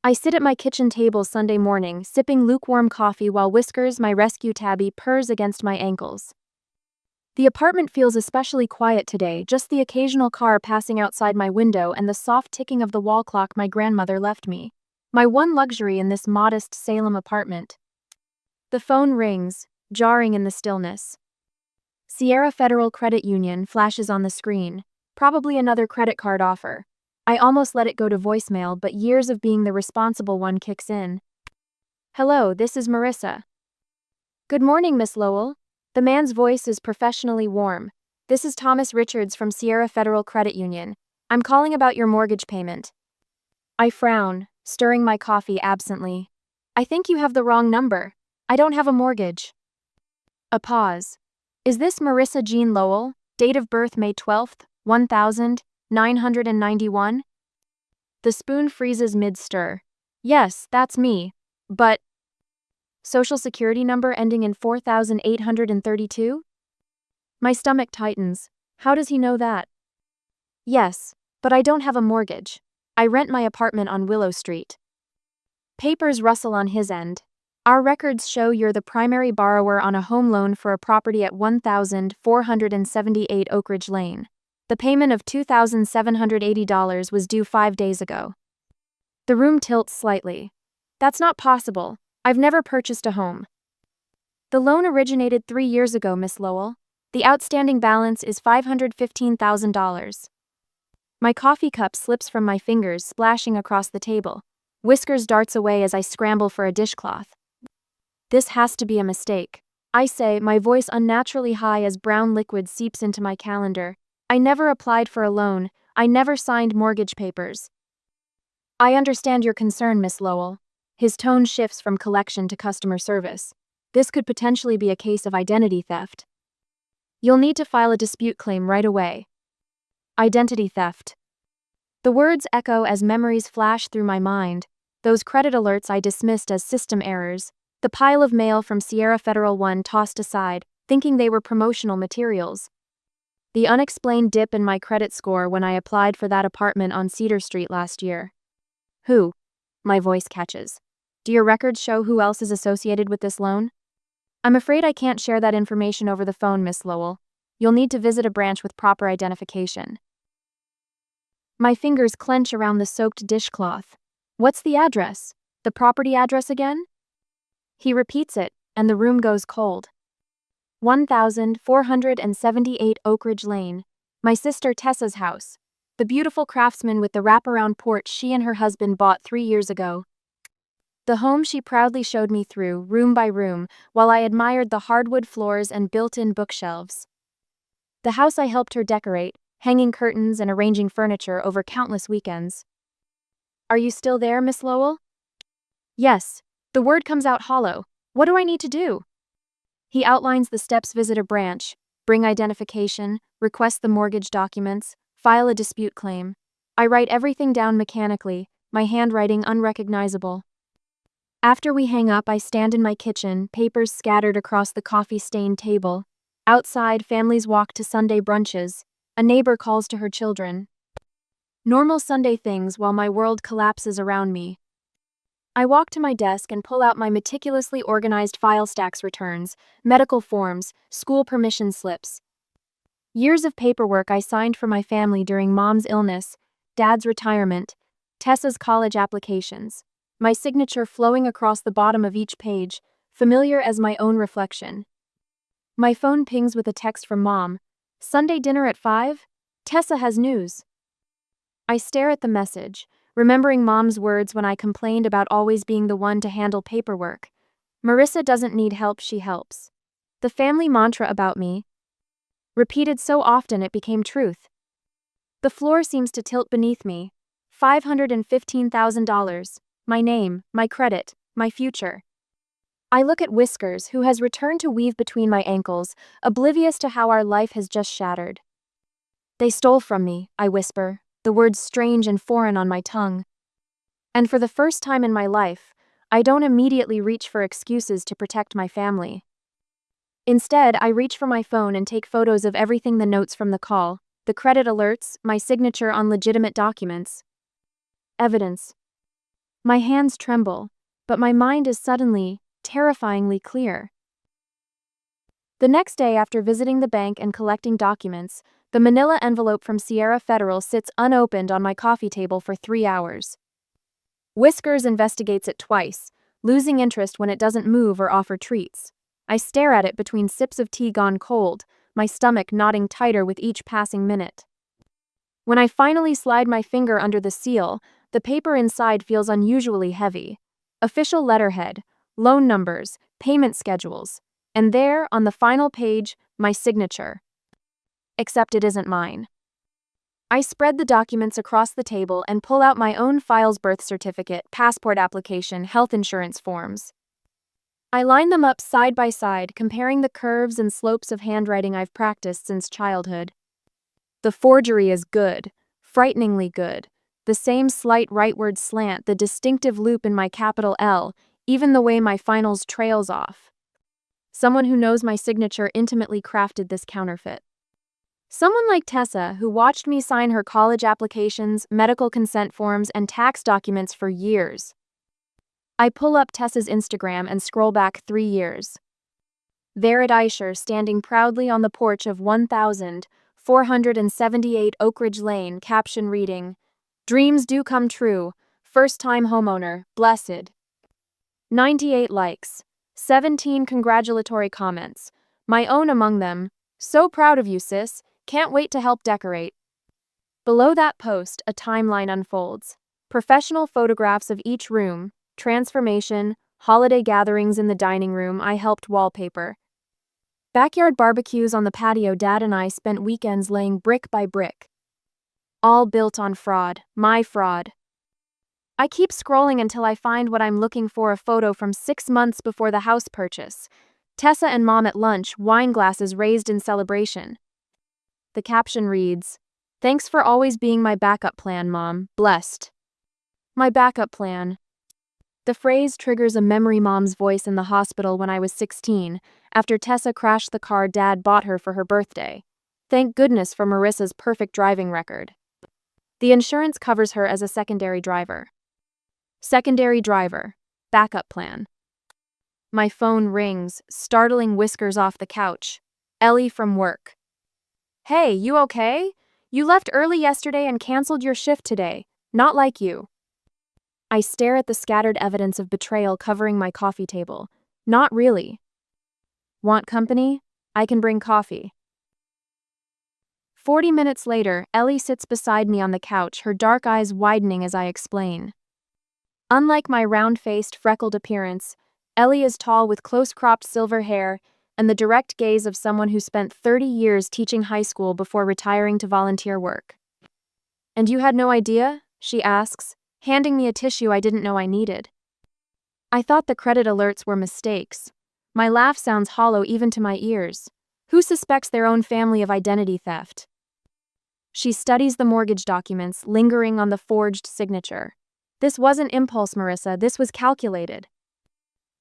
I sit at my kitchen table Sunday morning, sipping lukewarm coffee while Whiskers, my rescue tabby, purrs against my ankles. The apartment feels especially quiet today, just the occasional car passing outside my window and the soft ticking of the wall clock my grandmother left me. My one luxury in this modest Salem apartment. The phone rings, jarring in the stillness. Sierra Federal Credit Union flashes on the screen, probably another credit card offer. I almost let it go to voicemail, but years of being the responsible one kicks in. Hello, this is Marissa. Good morning, Miss Lowell. The man's voice is professionally warm. This is Thomas Richards from Sierra Federal Credit Union. I'm calling about your mortgage payment. I frown, stirring my coffee absently. I think you have the wrong number. I don't have a mortgage. A pause. Is this Marissa Jean Lowell? Date of birth May 12th, 1991? The spoon freezes mid-stir. Yes, that's me. But Social Security number ending in 4832? My stomach tightens. How does he know that? Yes, but I don't have a mortgage. I rent my apartment on Willow Street. Papers rustle on his end. Our records show you're the primary borrower on a home loan for a property at 1478 Oak Ridge Lane. The payment of $2,780 was due 5 days ago. The room tilts slightly. That's not possible. I've never purchased a home. The loan originated 3 years ago, Miss Lowell. The outstanding balance is $515,000. My coffee cup slips from my fingers, splashing across the table. Whiskers darts away as I scramble for a dishcloth. This has to be a mistake. I say, my voice unnaturally high as brown liquid seeps into my calendar. I never applied for a loan. I never signed mortgage papers. I understand your concern, Miss Lowell. His tone shifts from collection to customer service. This could potentially be a case of identity theft. You'll need to file a dispute claim right away. Identity theft. The words echo as memories flash through my mind. Those credit alerts I dismissed as system errors. The pile of mail from Sierra Federal One tossed aside, thinking they were promotional materials. The unexplained dip in my credit score when I applied for that apartment on Cedar Street last year. Who? My voice catches. Do your records show who else is associated with this loan? I'm afraid I can't share that information over the phone, Miss Lowell. You'll need to visit a branch with proper identification. My fingers clench around the soaked dishcloth. What's the address? The property address again? He repeats it, and the room goes cold. 1478 Oak Ridge Lane. My sister Tessa's house. The beautiful craftsman with the wraparound porch she and her husband bought 3 years ago. The home she proudly showed me through, room by room, while I admired the hardwood floors and built-in bookshelves. The house I helped her decorate, hanging curtains and arranging furniture over countless weekends. Are you still there, Miss Lowell? Yes. The word comes out hollow. What do I need to do? He outlines the steps: visit a branch, bring identification, request the mortgage documents, file a dispute claim. I write everything down mechanically, my handwriting unrecognizable. After we hang up, I stand in my kitchen, papers scattered across the coffee-stained table. Outside, families walk to Sunday brunches. A neighbor calls to her children. Normal Sunday things while my world collapses around me. I walk to my desk and pull out my meticulously organized file stacks: returns, medical forms, school permission slips. Years of paperwork I signed for my family during Mom's illness, Dad's retirement, Tessa's college applications. My signature flowing across the bottom of each page, familiar as my own reflection. My phone pings with a text from Mom. Sunday dinner at 5? Tessa has news. I stare at the message, remembering Mom's words when I complained about always being the one to handle paperwork. Marissa doesn't need help, she helps. The family mantra about me. Repeated so often it became truth. The floor seems to tilt beneath me. $515,000. My name, my credit, my future. I look at Whiskers, who has returned to weave between my ankles, oblivious to how our life has just shattered. They stole from me, I whisper, the words strange and foreign on my tongue. And for the first time in my life, I don't immediately reach for excuses to protect my family. Instead, I reach for my phone and take photos of everything: the notes from the call, the credit alerts, my signature on legitimate documents. Evidence. My hands tremble, but my mind is suddenly, terrifyingly clear. The next day after visiting the bank and collecting documents, the manila envelope from Sierra Federal sits unopened on my coffee table for 3 hours. Whiskers investigates it twice, losing interest when it doesn't move or offer treats. I stare at it between sips of tea gone cold, my stomach knotting tighter with each passing minute. When I finally slide my finger under the seal, the paper inside feels unusually heavy. Official letterhead, loan numbers, payment schedules, and there, on the final page, my signature. Except it isn't mine. I spread the documents across the table and pull out my own files: birth certificate, passport application, health insurance forms. I line them up side by side, comparing the curves and slopes of handwriting I've practiced since childhood. The forgery is good, frighteningly good. The same slight rightward slant, the distinctive loop in my capital L, even the way my finals trails off. Someone who knows my signature intimately crafted this counterfeit. Someone like Tessa, who watched me sign her college applications, medical consent forms, and tax documents for years. I pull up Tessa's Instagram and scroll back 3 years. There at Aisher, standing proudly on the porch of 1478 Oak Ridge Lane, caption reading, "Dreams do come true, first-time homeowner, blessed." 98 likes, 17 congratulatory comments, my own among them. "So proud of you, sis, can't wait to help decorate." Below that post, a timeline unfolds. Professional photographs of each room, transformation, holiday gatherings in the dining room I helped wallpaper. Backyard barbecues on the patio Dad and I spent weekends laying brick by brick. All built on fraud, my fraud. I keep scrolling until I find what I'm looking for: a photo from 6 months before the house purchase. Tessa and Mom at lunch, wine glasses raised in celebration. The caption reads, "Thanks for always being my backup plan, Mom, blessed." My backup plan. The phrase triggers a memory: Mom's voice in the hospital when I was 16, after Tessa crashed the car Dad bought her for her birthday. Thank goodness for Marissa's perfect driving record. The insurance covers her as a secondary driver. Secondary driver. Backup plan. My phone rings, startling Whiskers off the couch. Ellie from work. "Hey, you okay? You left early yesterday and canceled your shift today. Not like you." I stare at the scattered evidence of betrayal covering my coffee table. Not really. Want company? I can bring coffee. 40 minutes later, Ellie sits beside me on the couch, her dark eyes widening as I explain. Unlike my round-faced, freckled appearance, Ellie is tall with close-cropped silver hair and the direct gaze of someone who spent 30 years teaching high school before retiring to volunteer work. "And you had no idea?" she asks, handing me a tissue I didn't know I needed. I thought the credit alerts were mistakes. My laugh sounds hollow even to my ears. Who suspects their own family of identity theft? She studies the mortgage documents, lingering on the forged signature. "This wasn't impulse, Marissa, this was calculated."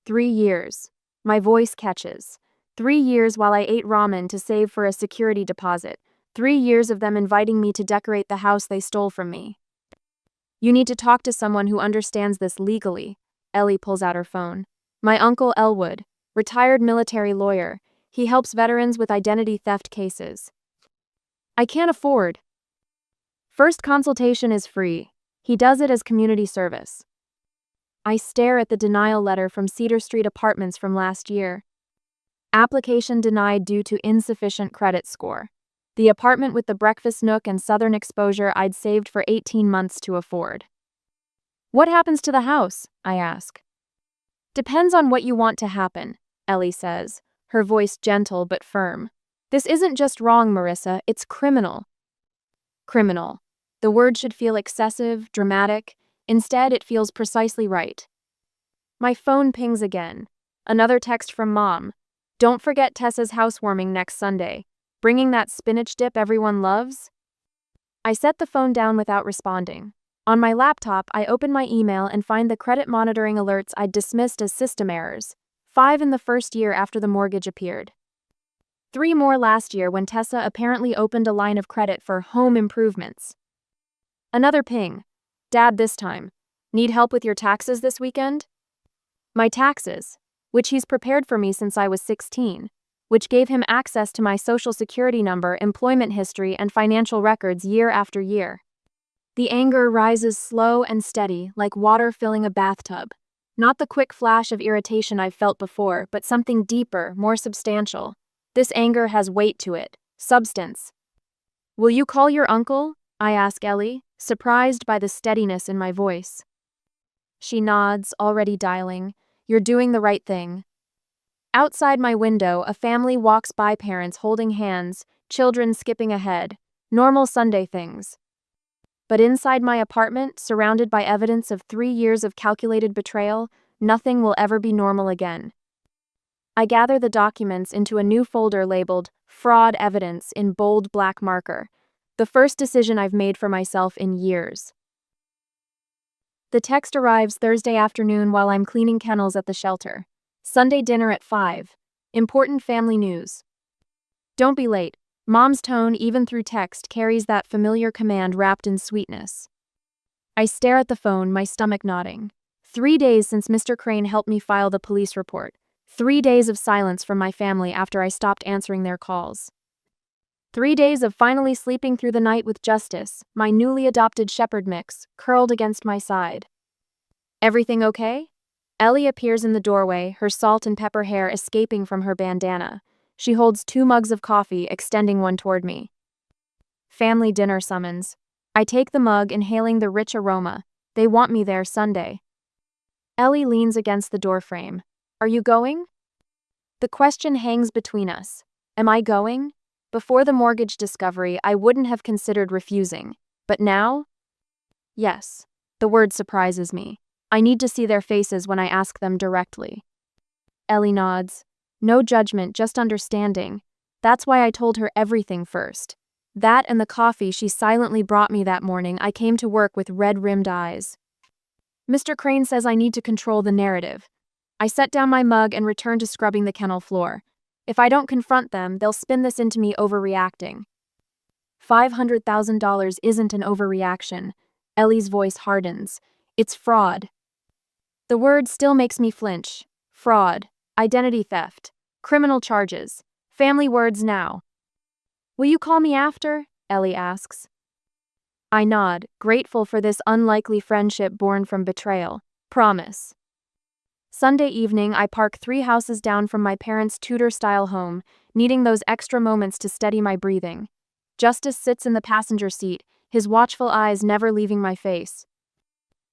3 years. My voice catches. 3 years while I ate ramen to save for a security deposit. 3 years of them inviting me to decorate the house they stole from me. "You need to talk to someone who understands this legally." Ellie pulls out her phone. "My uncle Elwood, retired military lawyer. He helps veterans with identity theft cases." "I can't afford." "First consultation is free. He does it as community service." I stare at the denial letter from Cedar Street Apartments from last year. Application denied due to insufficient credit score. The apartment with the breakfast nook and southern exposure I'd saved for 18 months to afford. "What happens to the house?" I ask. "Depends on what you want to happen," Ellie says, her voice gentle but firm. "This isn't just wrong, Marissa, it's criminal." Criminal. The word should feel excessive, dramatic. Instead, it feels precisely right. My phone pings again. Another text from Mom. "Don't forget Tessa's housewarming next Sunday. Bringing that spinach dip everyone loves?" I set the phone down without responding. On my laptop, I open my email and find the credit monitoring alerts I'd dismissed as system errors. 5 in the first year after the mortgage appeared. 3 more last year when Tessa apparently opened a line of credit for home improvements. Another ping. Dad this time. Need help with your taxes this weekend? My taxes, which he's prepared for me since I was 16, which gave him access to my social security number, employment history, and financial records year after year. The anger rises slow and steady, like water filling a bathtub. Not the quick flash of irritation I've felt before, but something deeper, more substantial. This anger has weight to it, substance. Will you call your uncle? I ask Ellie, surprised by the steadiness in my voice. She nods, already dialing. You're doing the right thing. Outside my window, a family walks by, parents holding hands, children skipping ahead. Normal Sunday things. But inside my apartment, surrounded by evidence of 3 years of calculated betrayal, nothing will ever be normal again. I gather the documents into a new folder labeled Fraud Evidence in bold black marker. The first decision I've made for myself in years. The text arrives Thursday afternoon while I'm cleaning kennels at the shelter. Sunday dinner at 5. Important family news. Don't be late. Mom's tone, even through text, carries that familiar command wrapped in sweetness. I stare at the phone, my stomach nodding. 3 days since Mr. Crane helped me file the police report. 3 days of silence from my family after I stopped answering their calls. 3 days of finally sleeping through the night with Justice, my newly adopted shepherd mix, curled against my side. Everything okay? Ellie appears in the doorway, her salt and pepper hair escaping from her bandana. She holds 2 mugs of coffee, extending one toward me. Family dinner summons. I take the mug, inhaling the rich aroma. They want me there Sunday. Ellie leans against the doorframe. Are you going? The question hangs between us. Am I going? Before the mortgage discovery, I wouldn't have considered refusing. But now? Yes. The word surprises me. I need to see their faces when I ask them directly. Ellie nods. No judgment, just understanding. That's why I told her everything first. That and the coffee she silently brought me that morning. I came to work with red-rimmed eyes. Mr. Crane says I need to control the narrative. I set down my mug and return to scrubbing the kennel floor. If I don't confront them, they'll spin this into me overreacting. $500,000 isn't an overreaction. Ellie's voice hardens. It's fraud. The word still makes me flinch. Fraud, identity theft, criminal charges, family words now. Will you call me after? Ellie asks. I nod, grateful for this unlikely friendship born from betrayal. Promise. Sunday evening, I park 3 houses down from my parents' Tudor-style home, needing those extra moments to steady my breathing. Justice sits in the passenger seat, his watchful eyes never leaving my face.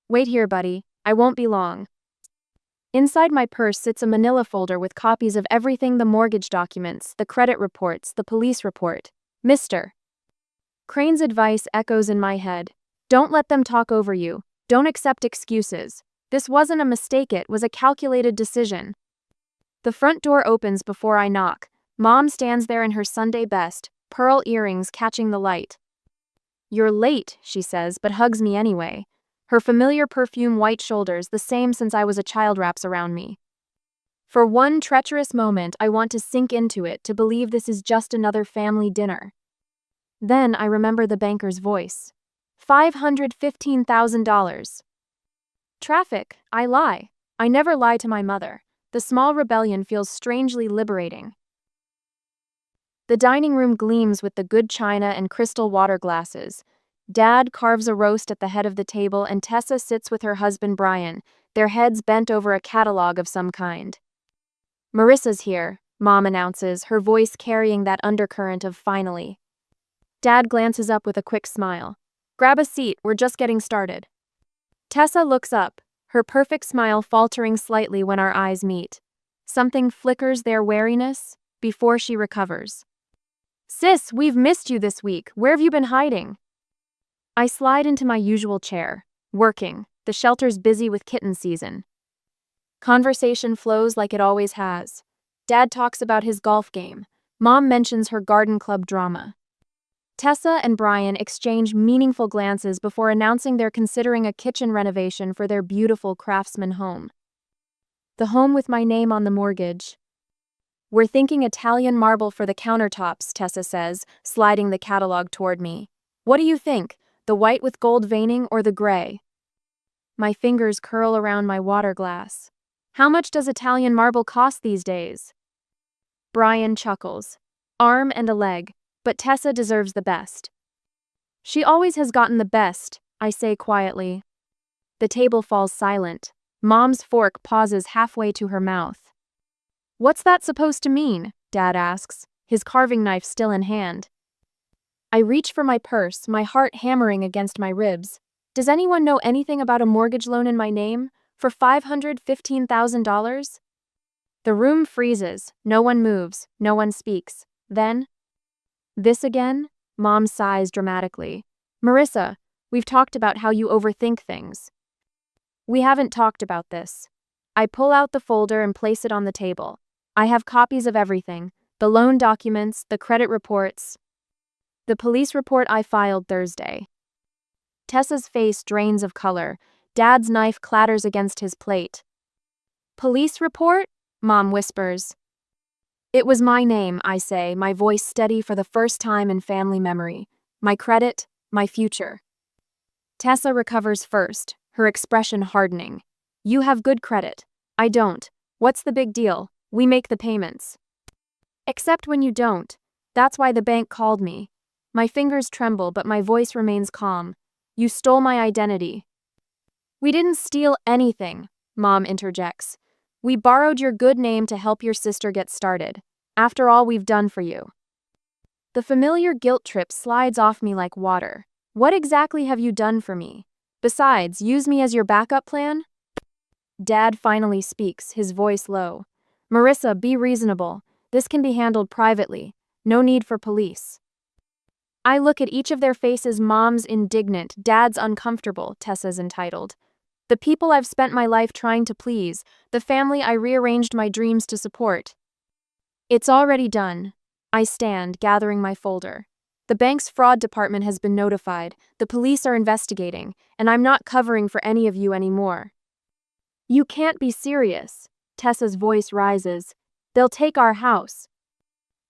Wait here, buddy. I won't be long. Inside my purse sits a manila folder with copies of everything: the mortgage documents, the credit reports, the police report. Mr. Crane's advice echoes in my head. Don't let them talk over you. Don't accept excuses. This wasn't a mistake, it was a calculated decision. The front door opens before I knock. Mom stands there in her Sunday best, pearl earrings catching the light. You're late, she says, but hugs me anyway. Her familiar perfume, white shoulders, the same since I was a child, wraps around me. For one treacherous moment, I want to sink into it, to believe this is just another family dinner. Then I remember the banker's voice. $515,000. Traffic, I lie. I never lie to my mother. The small rebellion feels strangely liberating. The dining room gleams with the good china and crystal water glasses. Dad carves a roast at the head of the table, and Tessa sits with her husband Brian, their heads bent over a catalog of some kind. Marissa's here, Mom announces, her voice carrying that undercurrent of finally. Dad glances up with a quick smile. Grab a seat, we're just getting started. Tessa looks up, her perfect smile faltering slightly when our eyes meet. Something flickers their wariness before she recovers. Sis, we've missed you this week. Where have you been hiding? I slide into my usual chair. Working. The shelter's busy with kitten season. Conversation flows like it always has. Dad talks about his golf game. Mom mentions her garden club drama. Tessa and Brian exchange meaningful glances before announcing they're considering a kitchen renovation for their beautiful craftsman home. The home with my name on the mortgage. We're thinking Italian marble for the countertops, Tessa says, sliding the catalog toward me. What do you think? The white with gold veining or the gray? My fingers curl around my water glass. How much does Italian marble cost these days? Brian chuckles. Arm and a leg, but Tessa deserves the best. She always has gotten the best, I say quietly. The table falls silent. Mom's fork pauses halfway to her mouth. What's that supposed to mean? Dad asks, his carving knife still in hand. I reach for my purse, my heart hammering against my ribs. Does anyone know anything about a mortgage loan in my name for $515,000? The room freezes. No one moves. No one speaks. Then, this again? Mom sighs dramatically. Marissa, we've talked about how you overthink things. We haven't talked about this. I pull out the folder and place it on the table. I have copies of everything, the loan documents, the credit reports. The police report I filed Thursday. Tessa's face drains of color. Dad's knife clatters against his plate. Police report? Mom whispers. It was my name, I say, my voice steady for the first time in family memory. My credit, my future. Tessa recovers first, her expression hardening. You have good credit. I don't. What's the big deal? We make the payments. Except when you don't. That's why the bank called me. My fingers tremble, but my voice remains calm. You stole my identity. We didn't steal anything, Mom interjects. We borrowed your good name to help your sister get started. After all we've done for you. The familiar guilt trip slides off me like water. What exactly have you done for me? Besides, use me as your backup plan? Dad finally speaks, his voice low. Marissa, be reasonable. This can be handled privately. No need for police. I look at each of their faces. Mom's indignant, Dad's uncomfortable, Tessa's entitled. The people I've spent my life trying to please, the family I rearranged my dreams to support. It's already done. I stand, gathering my folder. The bank's fraud department has been notified, the police are investigating, and I'm not covering for any of you anymore. You can't be serious. Tessa's voice rises. They'll take our house.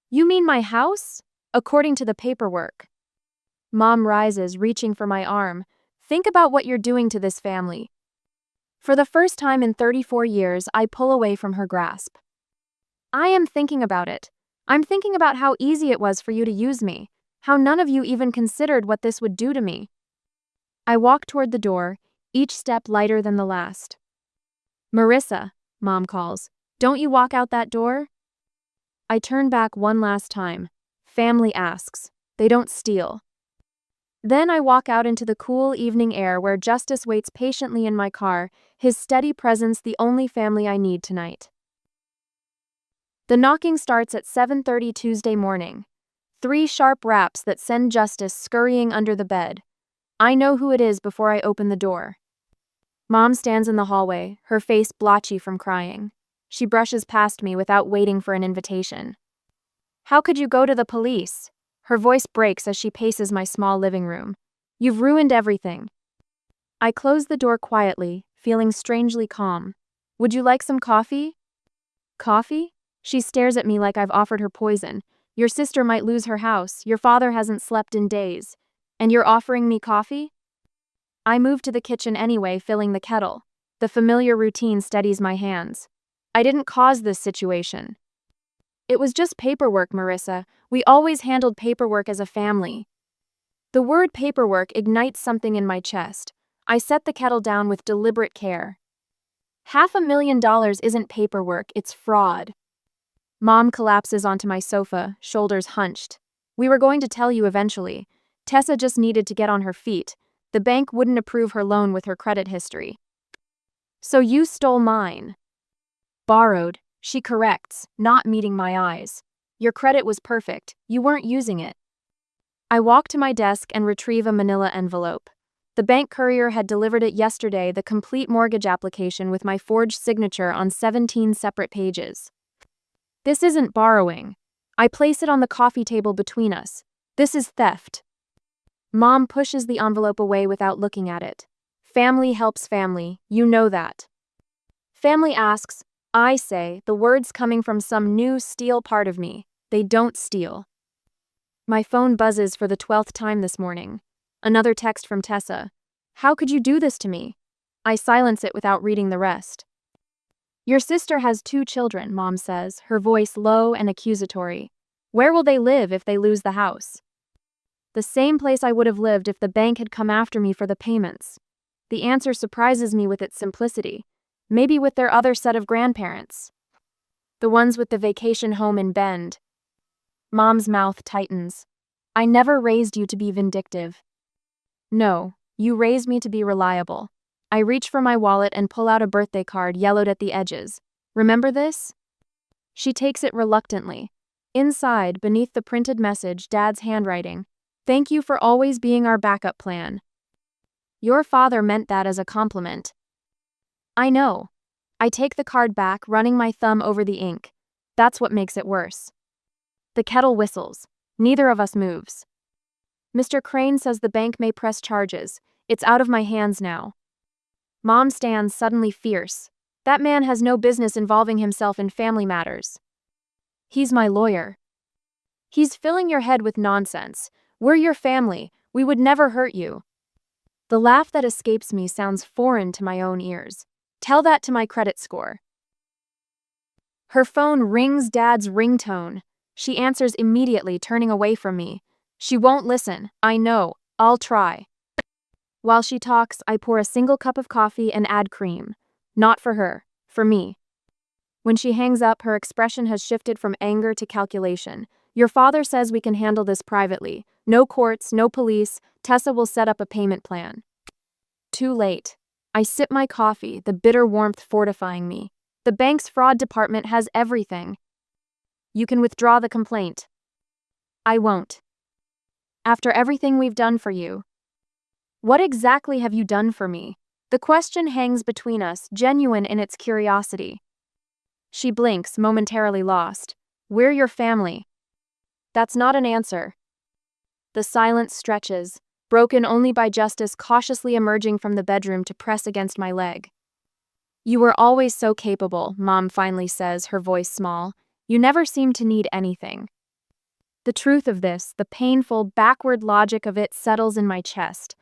You mean my house? According to the paperwork. Mom rises, reaching for my arm. Think about what you're doing to this family. For the first time in 34 years, I pull away from her grasp. I am thinking about it. I'm thinking about how easy it was for you to use me, how none of you even considered what this would do to me. I walk toward the door, each step lighter than the last. Marissa, Mom calls, don't you walk out that door? I turn back one last time. Family asks. They don't steal. Then I walk out into the cool evening air where Justice waits patiently in my car, his steady presence the only family I need tonight. The knocking starts at 7:30 Tuesday morning. 3 sharp raps that send Justice scurrying under the bed. I know who it is before I open the door. Mom stands in the hallway, her face blotchy from crying. She brushes past me without waiting for an invitation. How could you go to the police? Her voice breaks as she paces my small living room. You've ruined everything. I close the door quietly, feeling strangely calm. Would you like some coffee? Coffee? She stares at me like I've offered her poison. Your sister might lose her house, your father hasn't slept in days. And you're offering me coffee? I move to the kitchen anyway, filling the kettle. The familiar routine steadies my hands. I didn't cause this situation. It was just paperwork, Marissa. We always handled paperwork as a family. The word paperwork ignites something in my chest. I set the kettle down with deliberate care. $500,000 isn't paperwork, it's fraud. Mom collapses onto my sofa, shoulders hunched. We were going to tell you eventually. Tessa just needed to get on her feet. The bank wouldn't approve her loan with her credit history. So you stole mine. Borrowed, she corrects, not meeting my eyes. Your credit was perfect, you weren't using it. I walk to my desk and retrieve a manila envelope. The bank courier had delivered it yesterday, the complete mortgage application with my forged signature on 17 separate pages. This isn't borrowing. I place it on the coffee table between us. This is theft. Mom pushes the envelope away without looking at it. Family helps family, you know that. Family asks, I say, the words coming from some new steal part of me. They don't steal. My phone buzzes for the 12th time this morning. Another text from Tessa. How could you do this to me? I silence it without reading the rest. Your sister has 2 children, Mom says, her voice low and accusatory. Where will they live if they lose the house? The same place I would have lived if the bank had come after me for the payments. The answer surprises me with its simplicity. Maybe with their other set of grandparents. The ones with the vacation home in Bend. Mom's mouth tightens. I never raised you to be vindictive. No, you raised me to be reliable. I reach for my wallet and pull out a birthday card yellowed at the edges. Remember this? She takes it reluctantly. Inside, beneath the printed message, Dad's handwriting. Thank you for always being our backup plan. Your father meant that as a compliment. I know. I take the card back, running my thumb over the ink. That's what makes it worse. The kettle whistles. Neither of us moves. Mr. Crane says the bank may press charges. It's out of my hands now. Mom stands suddenly fierce. That man has no business involving himself in family matters. He's my lawyer. He's filling your head with nonsense. We're your family. We would never hurt you. The laugh that escapes me sounds foreign to my own ears. Tell that to my credit score. Her phone rings Dad's ringtone. She answers immediately, turning away from me. She won't listen. I know. I'll try. While she talks, I pour a single cup of coffee and add cream. Not for her, for me. When she hangs up, her expression has shifted from anger to calculation. Your father says we can handle this privately. No courts, no police. Tessa will set up a payment plan. Too late. I sip my coffee, the bitter warmth fortifying me. The bank's fraud department has everything. You can withdraw the complaint. I won't. After everything we've done for you. What exactly have you done for me? The question hangs between us, genuine in its curiosity. She blinks, momentarily lost. We're your family. That's not an answer. The silence stretches, broken only by Justice cautiously emerging from the bedroom to press against my leg. You were always so capable, Mom finally says, her voice small. You never seemed to need anything. The truth of this, the painful, backward logic of it settles in my chest.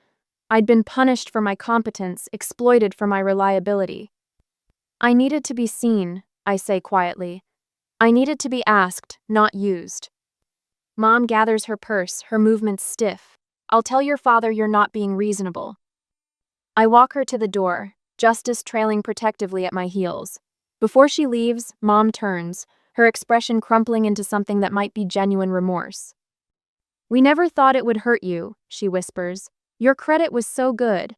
I'd been punished for my competence, exploited for my reliability. I needed to be seen, I say quietly. I needed to be asked, not used. Mom gathers her purse, her movements stiff. I'll tell your father you're not being reasonable. I walk her to the door, Justice trailing protectively at my heels. Before she leaves, Mom turns, her expression crumpling into something that might be genuine remorse. We never thought it would hurt you, she whispers. Your credit was so good.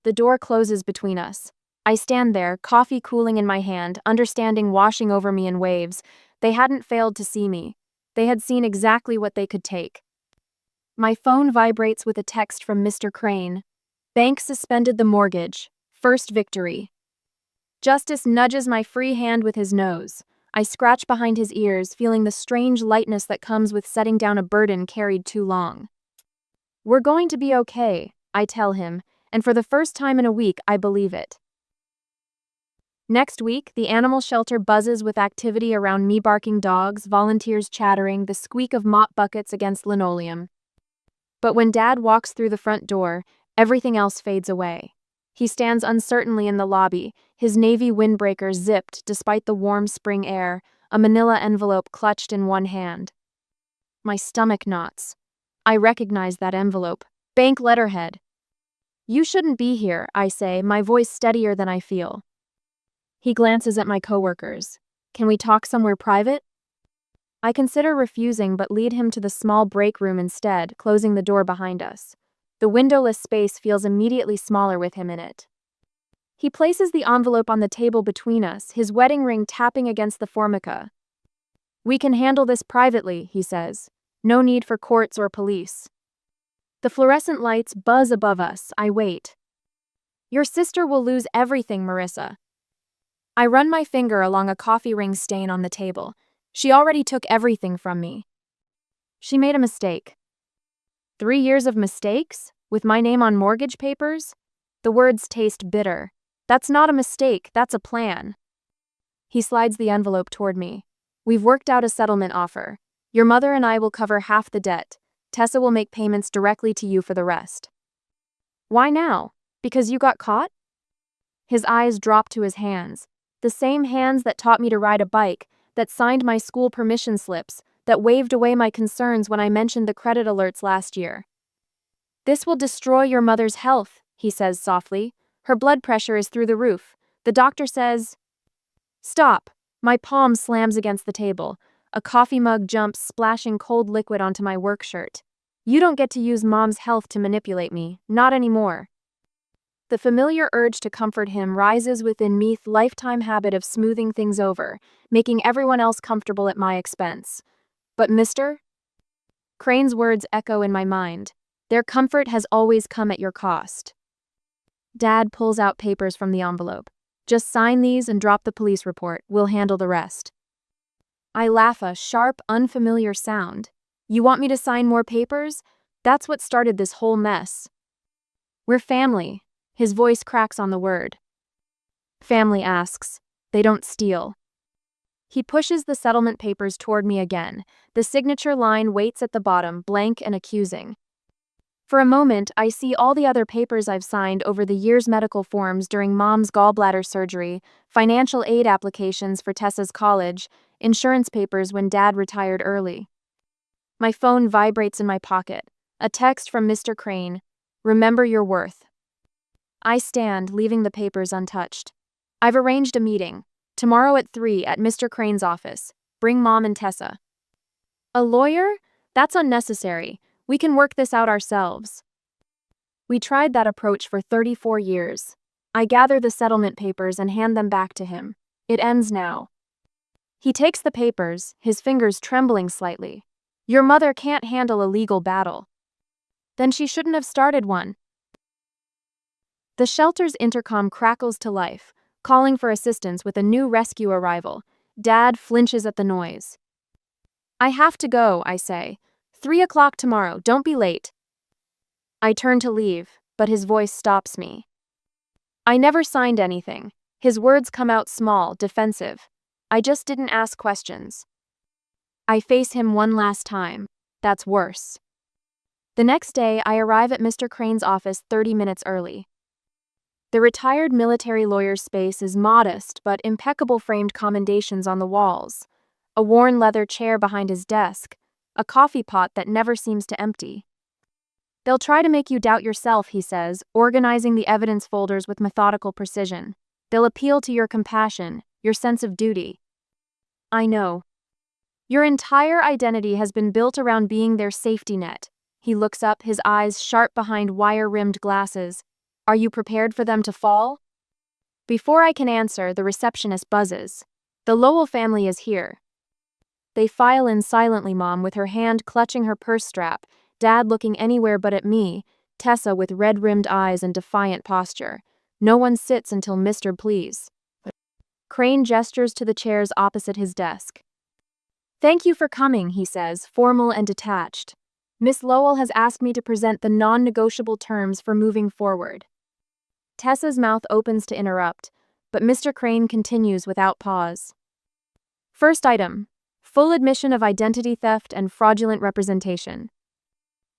The door closes between us. I stand there, coffee cooling in my hand, understanding washing over me in waves. They hadn't failed to see me. They had seen exactly what they could take. My phone vibrates with a text from Mr. Crane. Bank suspended the mortgage. First victory. Justice nudges my free hand with his nose. I scratch behind his ears, feeling the strange lightness that comes with setting down a burden carried too long. We're going to be okay, I tell him, and for the first time in a week, I believe it. Next week, the animal shelter buzzes with activity around me barking dogs, volunteers chattering, the squeak of mop buckets against linoleum. But when Dad walks through the front door, everything else fades away. He stands uncertainly in the lobby, his navy windbreaker zipped despite the warm spring air, a manila envelope clutched in one hand. My stomach knots. I recognize that envelope. Bank letterhead. You shouldn't be here, I say, my voice steadier than I feel. He glances at my coworkers. Can we talk somewhere private? I consider refusing but lead him to the small break room instead, closing the door behind us. The windowless space feels immediately smaller with him in it. He places the envelope on the table between us, his wedding ring tapping against the formica. We can handle this privately, he says. No need for courts or police. The fluorescent lights buzz above us. I wait. Your sister will lose everything, Marissa. I run my finger along a coffee ring stain on the table. She already took everything from me. She made a mistake. 3 years of mistakes? With my name on mortgage papers? The words taste bitter. That's not a mistake, that's a plan. He slides the envelope toward me. We've worked out a settlement offer. Your mother and I will cover half the debt. Tessa will make payments directly to you for the rest. Why now? Because you got caught? His eyes drop to his hands. The same hands that taught me to ride a bike, that signed my school permission slips, that waved away my concerns when I mentioned the credit alerts last year. "This will destroy your mother's health," he says softly. "Her blood pressure is through the roof. The doctor says—" Stop! My palm slams against the table. A coffee mug jumps, splashing cold liquid onto my work shirt. "You don't get to use Mom's health to manipulate me, not anymore." The familiar urge to comfort him rises within me's lifetime habit of smoothing things over, making everyone else comfortable at my expense. But Mr. Crane's words echo in my mind. Their comfort has always come at your cost. Dad pulls out papers from the envelope. "Just sign these and drop the police report. We'll handle the rest." I laugh, a sharp, unfamiliar sound. "You want me to sign more papers? That's what started this whole mess." "We're family." His voice cracks on the word. "Family asks. They don't steal." He pushes the settlement papers toward me again. The signature line waits at the bottom, blank and accusing. For a moment, I see all the other papers I've signed over the years: medical forms during Mom's gallbladder surgery, financial aid applications for Tessa's college, insurance papers when Dad retired early. My phone vibrates in my pocket. A text from Mr. Crane. "Remember your worth." I stand, leaving the papers untouched. "I've arranged a meeting. Tomorrow at 3 at Mr. Crane's office. Bring Mom and Tessa." "A lawyer? That's unnecessary. We can work this out ourselves." We tried that approach for 34 years. I gather the settlement papers and hand them back to him. It ends now. He takes the papers, his fingers trembling slightly. "Your mother can't handle a legal battle." "Then she shouldn't have started one." The shelter's intercom crackles to life, calling for assistance with a new rescue arrival. Dad flinches at the noise. "I have to go," I say. 3 o'clock tomorrow, don't be late." I turn to leave, but his voice stops me. "I never signed anything." His words come out small, defensive. "I just didn't ask questions." I face him one last time. That's worse. The next day, I arrive at Mr. Crane's office 30 minutes early. The retired military lawyer's space is modest, but impeccable framed commendations on the walls. A worn leather chair behind his desk. A coffee pot that never seems to empty. "They'll try to make you doubt yourself," he says, organizing the evidence folders with methodical precision. "They'll appeal to your compassion, your sense of duty." I know. Your entire identity has been built around being their safety net. He looks up, his eyes sharp behind wire-rimmed glasses. "Are you prepared for them to fall?" Before I can answer, the receptionist buzzes. "The Lowell family is here." They file in silently, Mom with her hand clutching her purse strap, Dad looking anywhere but at me, Tessa with red-rimmed eyes and defiant posture. No one sits until Mr. Please. Crane gestures to the chairs opposite his desk. "Thank you for coming," he says, formal and detached. "Miss Lowell has asked me to present the non-negotiable terms for moving forward." Tessa's mouth opens to interrupt, but Mr. Crane continues without pause. "First item. Full admission of identity theft and fraudulent representation."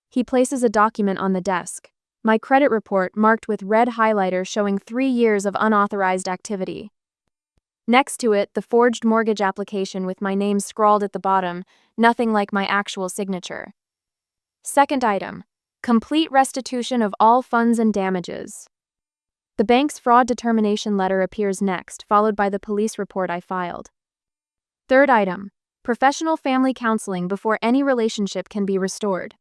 He places a document on the desk. My credit report marked with red highlighter showing 3 years of unauthorized activity. Next to it, the forged mortgage application with my name scrawled at the bottom, nothing like my actual signature. Second item. Complete restitution of all funds and damages. The bank's fraud determination letter appears next, followed by the police report I filed. Third item. Professional family counseling before any relationship can be restored.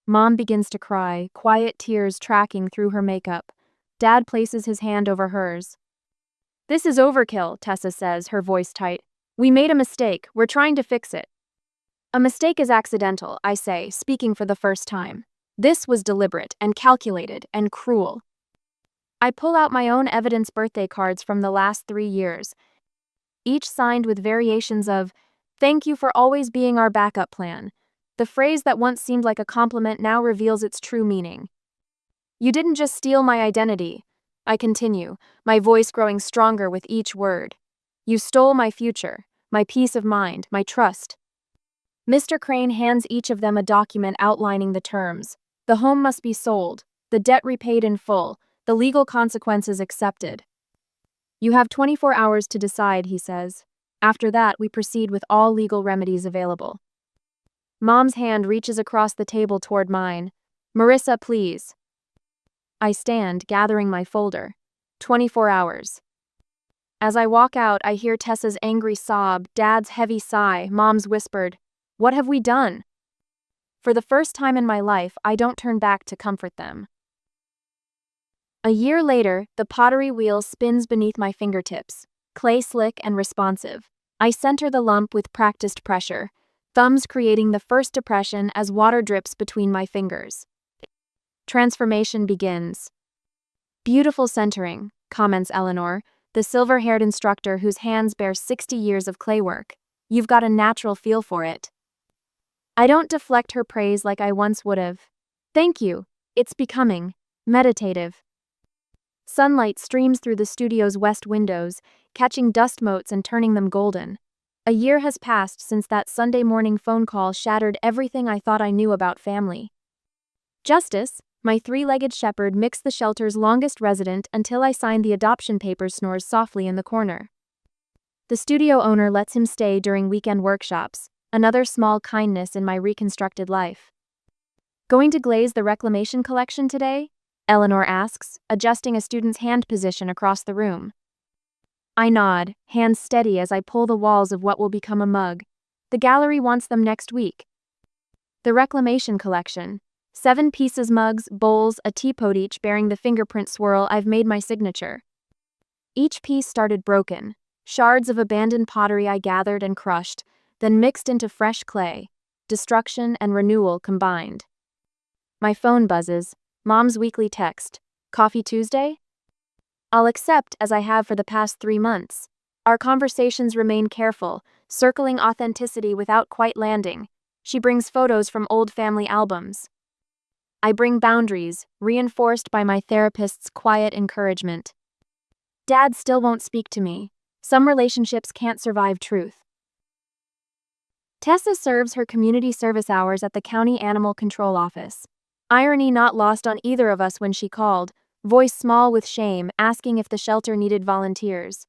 Mom begins to cry, quiet tears tracking through her makeup. Dad places his hand over hers. "This is overkill," Tessa says, her voice tight. "We made a mistake. We're trying to fix it." "A mistake is accidental," I say, speaking for the first time. "This was deliberate and calculated and cruel." I pull out my own evidence birthday cards from the last 3 years, each signed with variations of, "Thank you for always being our backup plan." The phrase that once seemed like a compliment now reveals its true meaning. "You didn't just steal my identity," I continue, my voice growing stronger with each word. "You stole my future, my peace of mind, my trust." Mr. Crane hands each of them a document outlining the terms. The home must be sold, the debt repaid in full, the legal consequences accepted. You have 24 hours to decide, he says. After that, we proceed with all legal remedies available. Mom's hand reaches across the table toward mine. Marissa, please. I stand, gathering my folder. 24 hours. As I walk out, I hear Tessa's angry sob, Dad's heavy sigh, Mom's whispered, "What have we done?" For the first time in my life, I don't turn back to comfort them. A year later, the pottery wheel spins beneath my fingertips, clay slick and responsive. I center the lump with practiced pressure, thumbs creating the first depression as water drips between my fingers. Transformation begins. Beautiful centering, comments Eleanor, the silver-haired instructor whose hands bear 60 years of clay work. You've got a natural feel for it. I don't deflect her praise like I once would have. Thank you. It's becoming meditative. Sunlight streams through the studio's west windows, catching dust motes and turning them golden. A year has passed since that Sunday morning phone call shattered everything I thought I knew about family. Justice, my three-legged shepherd, mixed the shelter's longest resident until I signed the adoption papers, snores softly in the corner. The studio owner lets him stay during weekend workshops, another small kindness in my reconstructed life. Going to glaze the reclamation collection today? Eleanor asks, adjusting a student's hand position across the room. I nod, hands steady as I pull the walls of what will become a mug. The gallery wants them next week. The reclamation collection. 7 pieces, mugs, bowls, a teapot, each bearing the fingerprint swirl I've made my signature. Each piece started broken, shards of abandoned pottery I gathered and crushed, then mixed into fresh clay, destruction and renewal combined. My phone buzzes, Mom's weekly text, "Coffee Tuesday?" I'll accept, as I have for the past 3 months. Our conversations remain careful, circling authenticity without quite landing. She brings photos from old family albums. I bring boundaries, reinforced by my therapist's quiet encouragement. Dad still won't speak to me. Some relationships can't survive truth. Tessa serves her community service hours at the county animal control office. Irony not lost on either of us when she called, voice small with shame, asking if the shelter needed volunteers.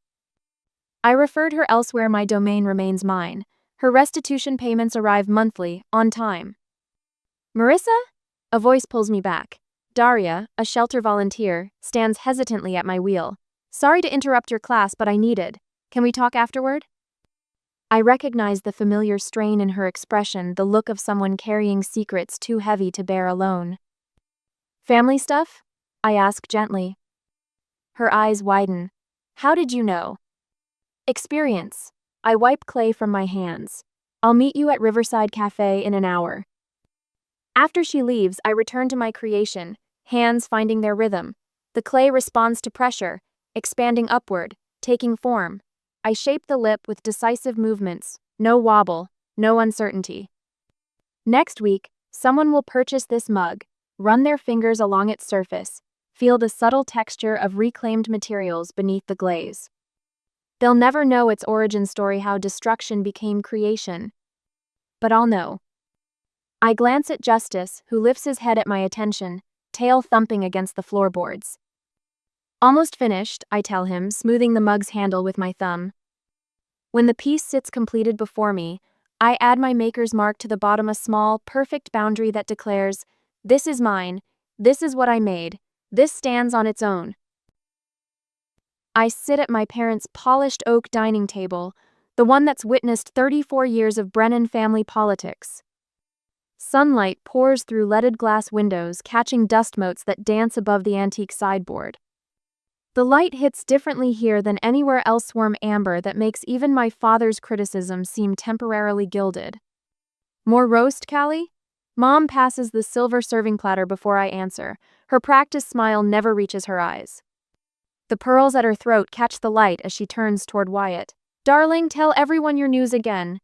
I referred her elsewhere. My domain remains mine. Her restitution payments arrive monthly, on time. Marissa? A voice pulls me back. Daria, a shelter volunteer, stands hesitantly at my wheel. Sorry to interrupt your class, but I needed. Can we talk afterward? I recognize the familiar strain in her expression, the look of someone carrying secrets too heavy to bear alone. Family stuff? I ask gently. Her eyes widen. How did you know? Experience. I wipe clay from my hands. I'll meet you at Riverside Cafe in an hour. After she leaves, I return to my creation, hands finding their rhythm. The clay responds to pressure, expanding upward, taking form. I shape the lip with decisive movements, no wobble, no uncertainty. Next week, someone will purchase this mug, run their fingers along its surface, feel the subtle texture of reclaimed materials beneath the glaze. They'll never know its origin story, how destruction became creation. But I'll know. I glance at Justice, who lifts his head at my attention, tail thumping against the floorboards. Almost finished, I tell him, smoothing the mug's handle with my thumb. When the piece sits completed before me, I add my maker's mark to the bottom, a small, perfect boundary that declares, "This is mine, this is what I made, this stands on its own." I sit at my parents' polished oak dining table, the one that's witnessed 34 years of Brennan family politics. Sunlight pours through leaded glass windows, catching dust motes that dance above the antique sideboard. The light hits differently here than anywhere else, warm amber that makes even my father's criticism seem temporarily gilded. More roast, Callie? Mom passes the silver serving platter before I answer. Her practiced smile never reaches her eyes. The pearls at her throat catch the light as she turns toward Wyatt. "Darling, tell everyone your news again."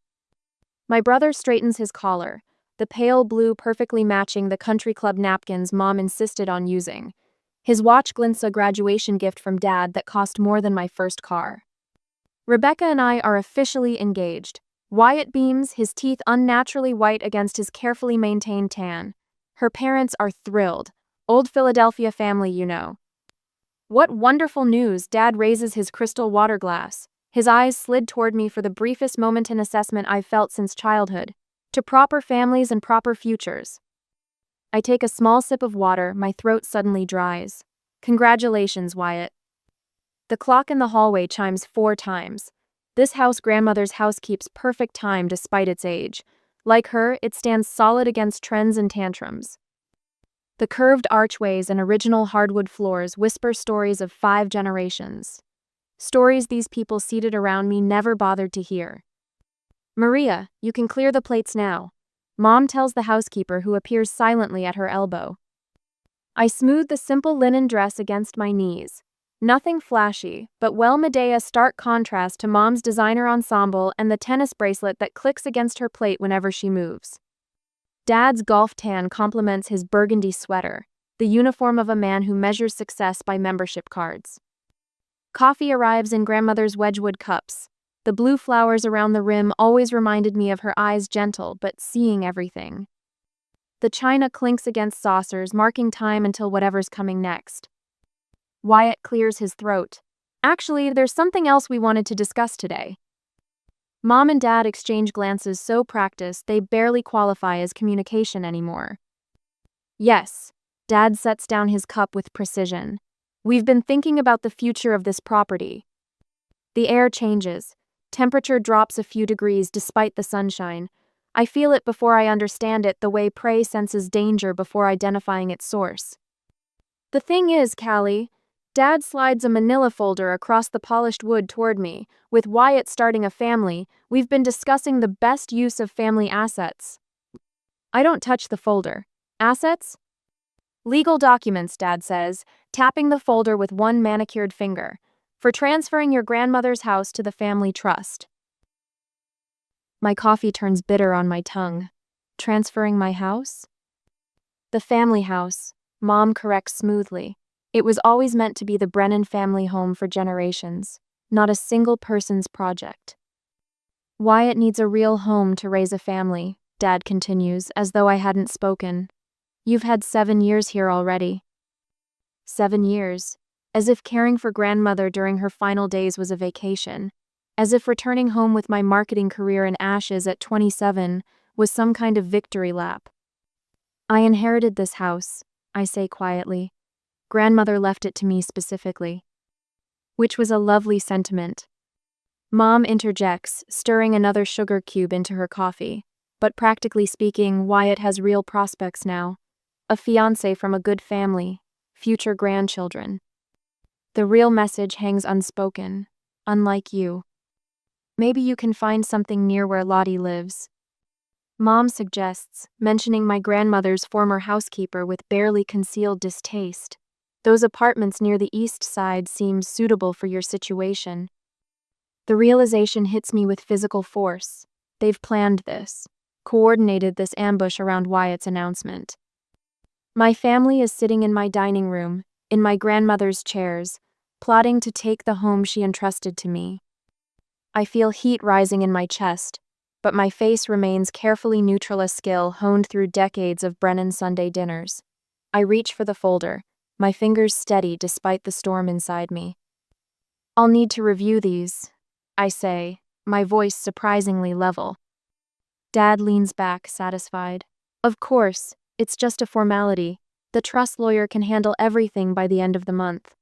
My brother straightens his collar, the pale blue perfectly matching the country club napkins Mom insisted on using. His watch glints, a graduation gift from Dad that cost more than my first car. Rebecca and I are officially engaged. Wyatt beams, his teeth unnaturally white against his carefully maintained tan. Her parents are thrilled. Old Philadelphia family, you know. What wonderful news! Dad raises his crystal water glass. His eyes slid toward me for the briefest moment in assessment I've felt since childhood. To proper families and proper futures. I take a small sip of water, my throat suddenly dries. Congratulations, Wyatt. The clock in the hallway chimes 4 times. This house grandmother's house keeps perfect time despite its age. Like her, it stands solid against trends and tantrums. The curved archways and original hardwood floors whisper stories of 5 generations. Stories these people seated around me never bothered to hear. Maria, you can clear the plates now. Mom tells the housekeeper who appears silently at her elbow. I smooth the simple linen dress against my knees. Nothing flashy, but well-made, a stark contrast to Mom's designer ensemble and the tennis bracelet that clicks against her plate whenever she moves. Dad's golf tan complements his burgundy sweater, the uniform of a man who measures success by membership cards. Coffee arrives in grandmother's Wedgwood cups. The blue flowers around the rim always reminded me of her eyes, gentle but seeing everything. The china clinks against saucers, marking time until whatever's coming next. Wyatt clears his throat. Actually, there's something else we wanted to discuss today. Mom and Dad exchange glances so practiced they barely qualify as communication anymore. Yes, Dad sets down his cup with precision. We've been thinking about the future of this property. The air changes. Temperature drops a few degrees despite the sunshine. I feel it before I understand it, the way prey senses danger before identifying its source. The thing is, Callie, Dad slides a manila folder across the polished wood toward me. With Wyatt starting a family, we've been discussing the best use of family assets. I don't touch the folder. Assets? Legal documents, Dad says, tapping the folder with one manicured finger. For transferring your grandmother's house to the family trust. My coffee turns bitter on my tongue. Transferring my house? The family house, Mom corrects smoothly. It was always meant to be the Brennan family home for generations, not a single person's project. Wyatt needs a real home to raise a family, Dad continues, as though I hadn't spoken. You've had 7 years here already. 7 years. As if caring for grandmother during her final days was a vacation. As if returning home with my marketing career in ashes at 27 was some kind of victory lap. I inherited this house, I say quietly. Grandmother left it to me specifically. Which was a lovely sentiment. Mom interjects, stirring another sugar cube into her coffee. But practically speaking, Wyatt has real prospects now. A fiancé from a good family. Future grandchildren. The real message hangs unspoken, unlike you. Maybe you can find something near where Lottie lives. Mom suggests, mentioning my grandmother's former housekeeper with barely concealed distaste. Those apartments near the east side seem suitable for your situation. The realization hits me with physical force. They've planned this, coordinated this ambush around Wyatt's announcement. My family is sitting in my dining room, in my grandmother's chairs, plotting to take the home she entrusted to me. I feel heat rising in my chest, but my face remains carefully neutral, a skill honed through decades of Brennan Sunday dinners. I reach for the folder, my fingers steady despite the storm inside me. I'll need to review these, I say, my voice surprisingly level. Dad leans back, satisfied. Of course, it's just a formality. The trust lawyer can handle everything by the end of the month.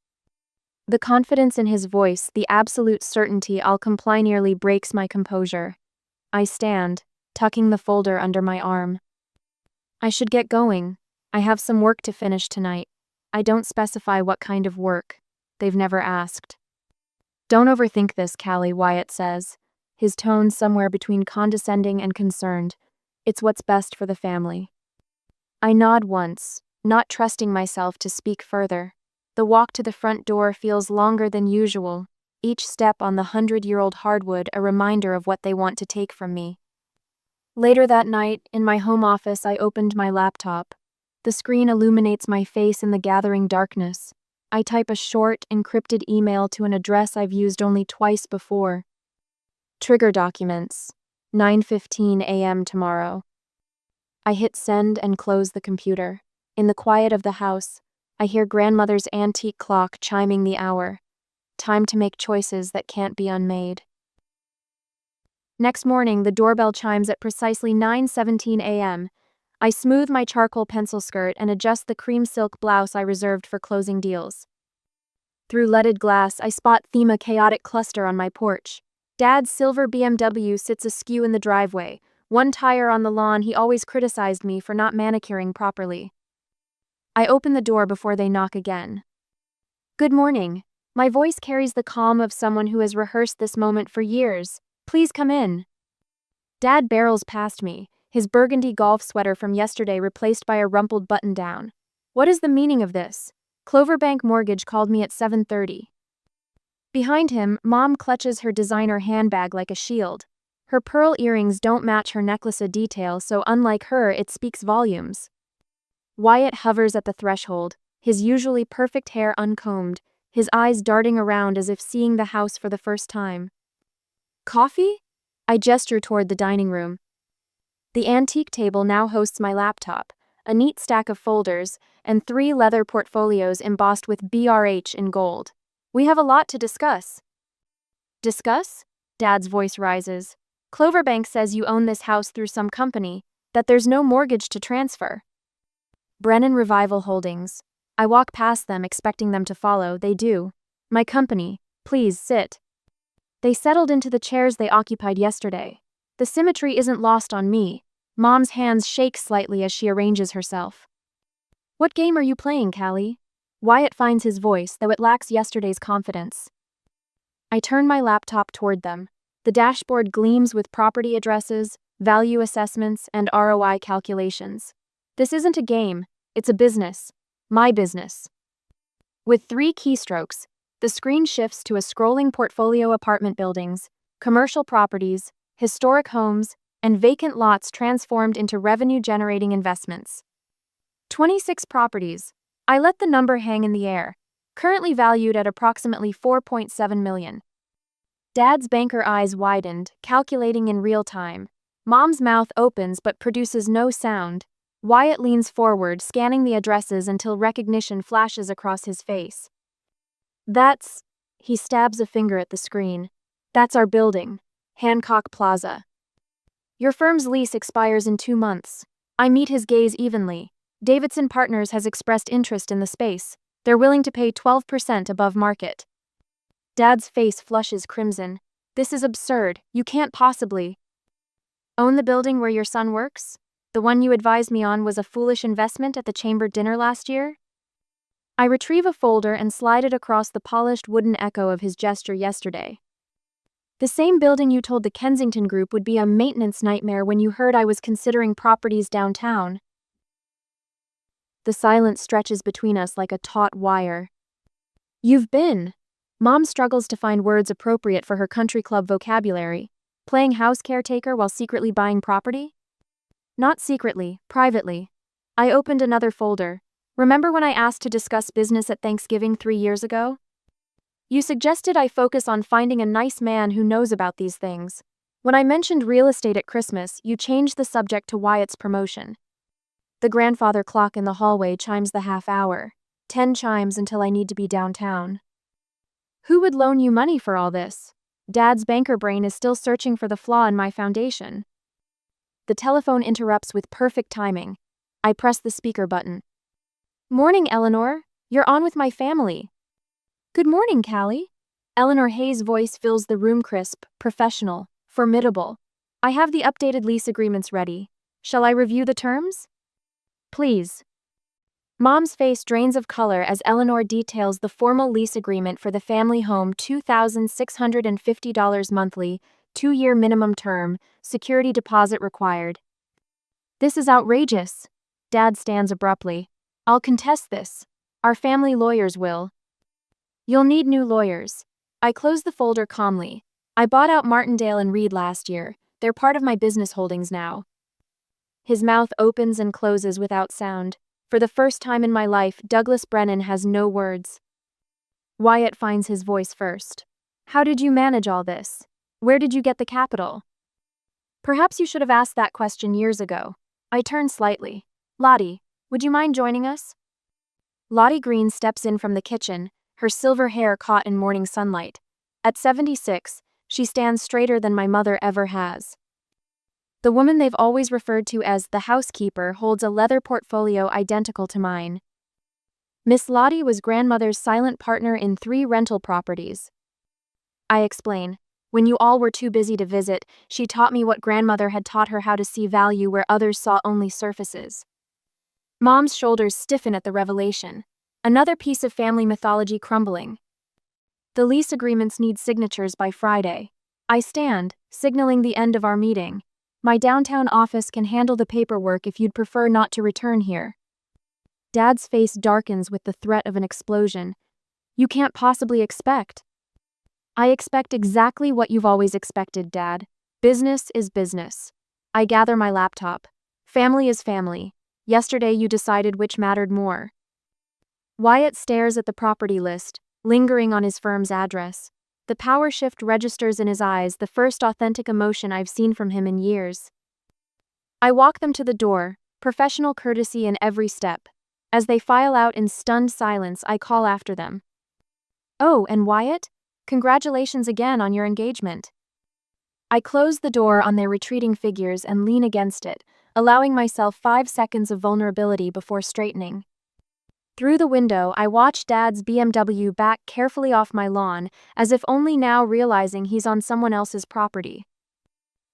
The confidence in his voice, the absolute certainty I'll comply nearly breaks my composure. I stand, tucking the folder under my arm. I should get going. I have some work to finish tonight. I don't specify what kind of work. They've never asked. Don't overthink this, Callie, Wyatt says, his tone somewhere between condescending and concerned. It's what's best for the family. I nod once, not trusting myself to speak further. The walk to the front door feels longer than usual, each step on the 100-year-old hardwood a reminder of what they want to take from me. Later that night, in my home office, I opened my laptop. The screen illuminates my face in the gathering darkness. I type a short, encrypted email to an address I've used only twice before. Trigger documents. 9:15 a.m. tomorrow. I hit send and close the computer. In the quiet of the house, I hear grandmother's antique clock chiming the hour. Time to make choices that can't be unmade. Next morning, the doorbell chimes at precisely 9:17 a.m. I smooth my charcoal pencil skirt and adjust the cream silk blouse I reserved for closing deals. Through leaded glass, I spot Thema chaotic cluster on my porch. Dad's silver BMW sits askew in the driveway, one tire on the lawn. He always criticized me for not manicuring properly. I open the door before they knock again. Good morning. My voice carries the calm of someone who has rehearsed this moment for years. Please come in. Dad barrels past me, his burgundy golf sweater from yesterday replaced by a rumpled button-down. What is the meaning of this? Cloverbank Mortgage called me at 7:30. Behind him, Mom clutches her designer handbag like a shield. Her pearl earrings don't match her necklace a detail, so unlike her, it speaks volumes. Wyatt hovers at the threshold, his usually perfect hair uncombed, his eyes darting around as if seeing the house for the first time. Coffee? I gesture toward the dining room. The antique table now hosts my laptop, a neat stack of folders, and 3 leather portfolios embossed with BRH in gold. We have a lot to discuss. Discuss? Dad's voice rises. Cloverbank says you own this house through some company, that there's no mortgage to transfer. Brennan Revival Holdings. I walk past them expecting them to follow. They do. My company. Please sit. They settled into the chairs they occupied yesterday. The symmetry isn't lost on me. Mom's hands shake slightly as she arranges herself. What game are you playing, Callie? Wyatt finds his voice, though it lacks yesterday's confidence. I turn my laptop toward them. The dashboard gleams with property addresses, value assessments, and ROI calculations. This isn't a game, it's a business. My business. With 3 keystrokes, the screen shifts to a scrolling portfolio: apartment buildings, commercial properties, historic homes, and vacant lots transformed into revenue-generating investments. 26 properties. I let the number hang in the air, currently valued at approximately $4.7 million. Dad's banker eyes widened, calculating in real time. Mom's mouth opens but produces no sound. Wyatt leans forward, scanning the addresses until recognition flashes across his face. That's... He stabs a finger at the screen. That's our building. Hancock Plaza. Your firm's lease expires in 2 months. I meet his gaze evenly. Davidson Partners has expressed interest in the space. They're willing to pay 12% above market. Dad's face flushes crimson. This is absurd. You can't possibly own the building where your son works? The one you advised me on was a foolish investment at the chamber dinner last year? I retrieve a folder and slide it across the polished wooden echo of his gesture yesterday. The same building you told the Kensington Group would be a maintenance nightmare when you heard I was considering properties downtown. The silence stretches between us like a taut wire. You've been. Mom struggles to find words appropriate for her country club vocabulary. Playing house caretaker while secretly buying property? Not secretly, privately. I opened another folder. Remember when I asked to discuss business at Thanksgiving 3 years ago? You suggested I focus on finding a nice man who knows about these things. When I mentioned real estate at Christmas, you changed the subject to Wyatt's promotion. The grandfather clock in the hallway chimes the half hour. 10 chimes until I need to be downtown. Who would loan you money for all this? Dad's banker brain is still searching for the flaw in my foundation. The telephone interrupts with perfect timing. I press the speaker button. Morning, Eleanor. You're on with my family. Good morning, Callie. Eleanor Hayes' voice fills the room, crisp, professional, formidable. I have the updated lease agreements ready. Shall I review the terms? Please. Mom's face drains of color as Eleanor details the formal lease agreement for the family home: $2,650 monthly, 2-year minimum term, security deposit required. This is outrageous. Dad stands abruptly. I'll contest this. Our family lawyers will. You'll need new lawyers. I close the folder calmly. I bought out Martindale and Reed last year. They're part of my business holdings now. His mouth opens and closes without sound. For the first time in my life, Douglas Brennan has no words. Wyatt finds his voice first. How did you manage all this? Where did you get the capital? Perhaps you should have asked that question years ago. I turn slightly. Lottie, would you mind joining us? Lottie Green steps in from the kitchen, her silver hair caught in morning sunlight. At 76, she stands straighter than my mother ever has. The woman they've always referred to as the housekeeper holds a leather portfolio identical to mine. Miss Lottie was grandmother's silent partner in 3 rental properties. I explain. When you all were too busy to visit, she taught me what grandmother had taught her, how to see value where others saw only surfaces. Mom's shoulders stiffen at the revelation. Another piece of family mythology crumbling. The lease agreements need signatures by Friday. I stand, signaling the end of our meeting. My downtown office can handle the paperwork if you'd prefer not to return here. Dad's face darkens with the threat of an explosion. You can't possibly expect. I expect exactly what you've always expected, Dad. Business is business. I gather my laptop. Family is family. Yesterday you decided which mattered more. Wyatt stares at the property list, lingering on his firm's address. The power shift registers in his eyes, the first authentic emotion I've seen from him in years. I walk them to the door, professional courtesy in every step. As they file out in stunned silence, I call after them. Oh, and Wyatt? Congratulations again on your engagement. I close the door on their retreating figures and lean against it, allowing myself 5 seconds of vulnerability before straightening. Through the window, I watch Dad's BMW back carefully off my lawn, as if only now realizing he's on someone else's property.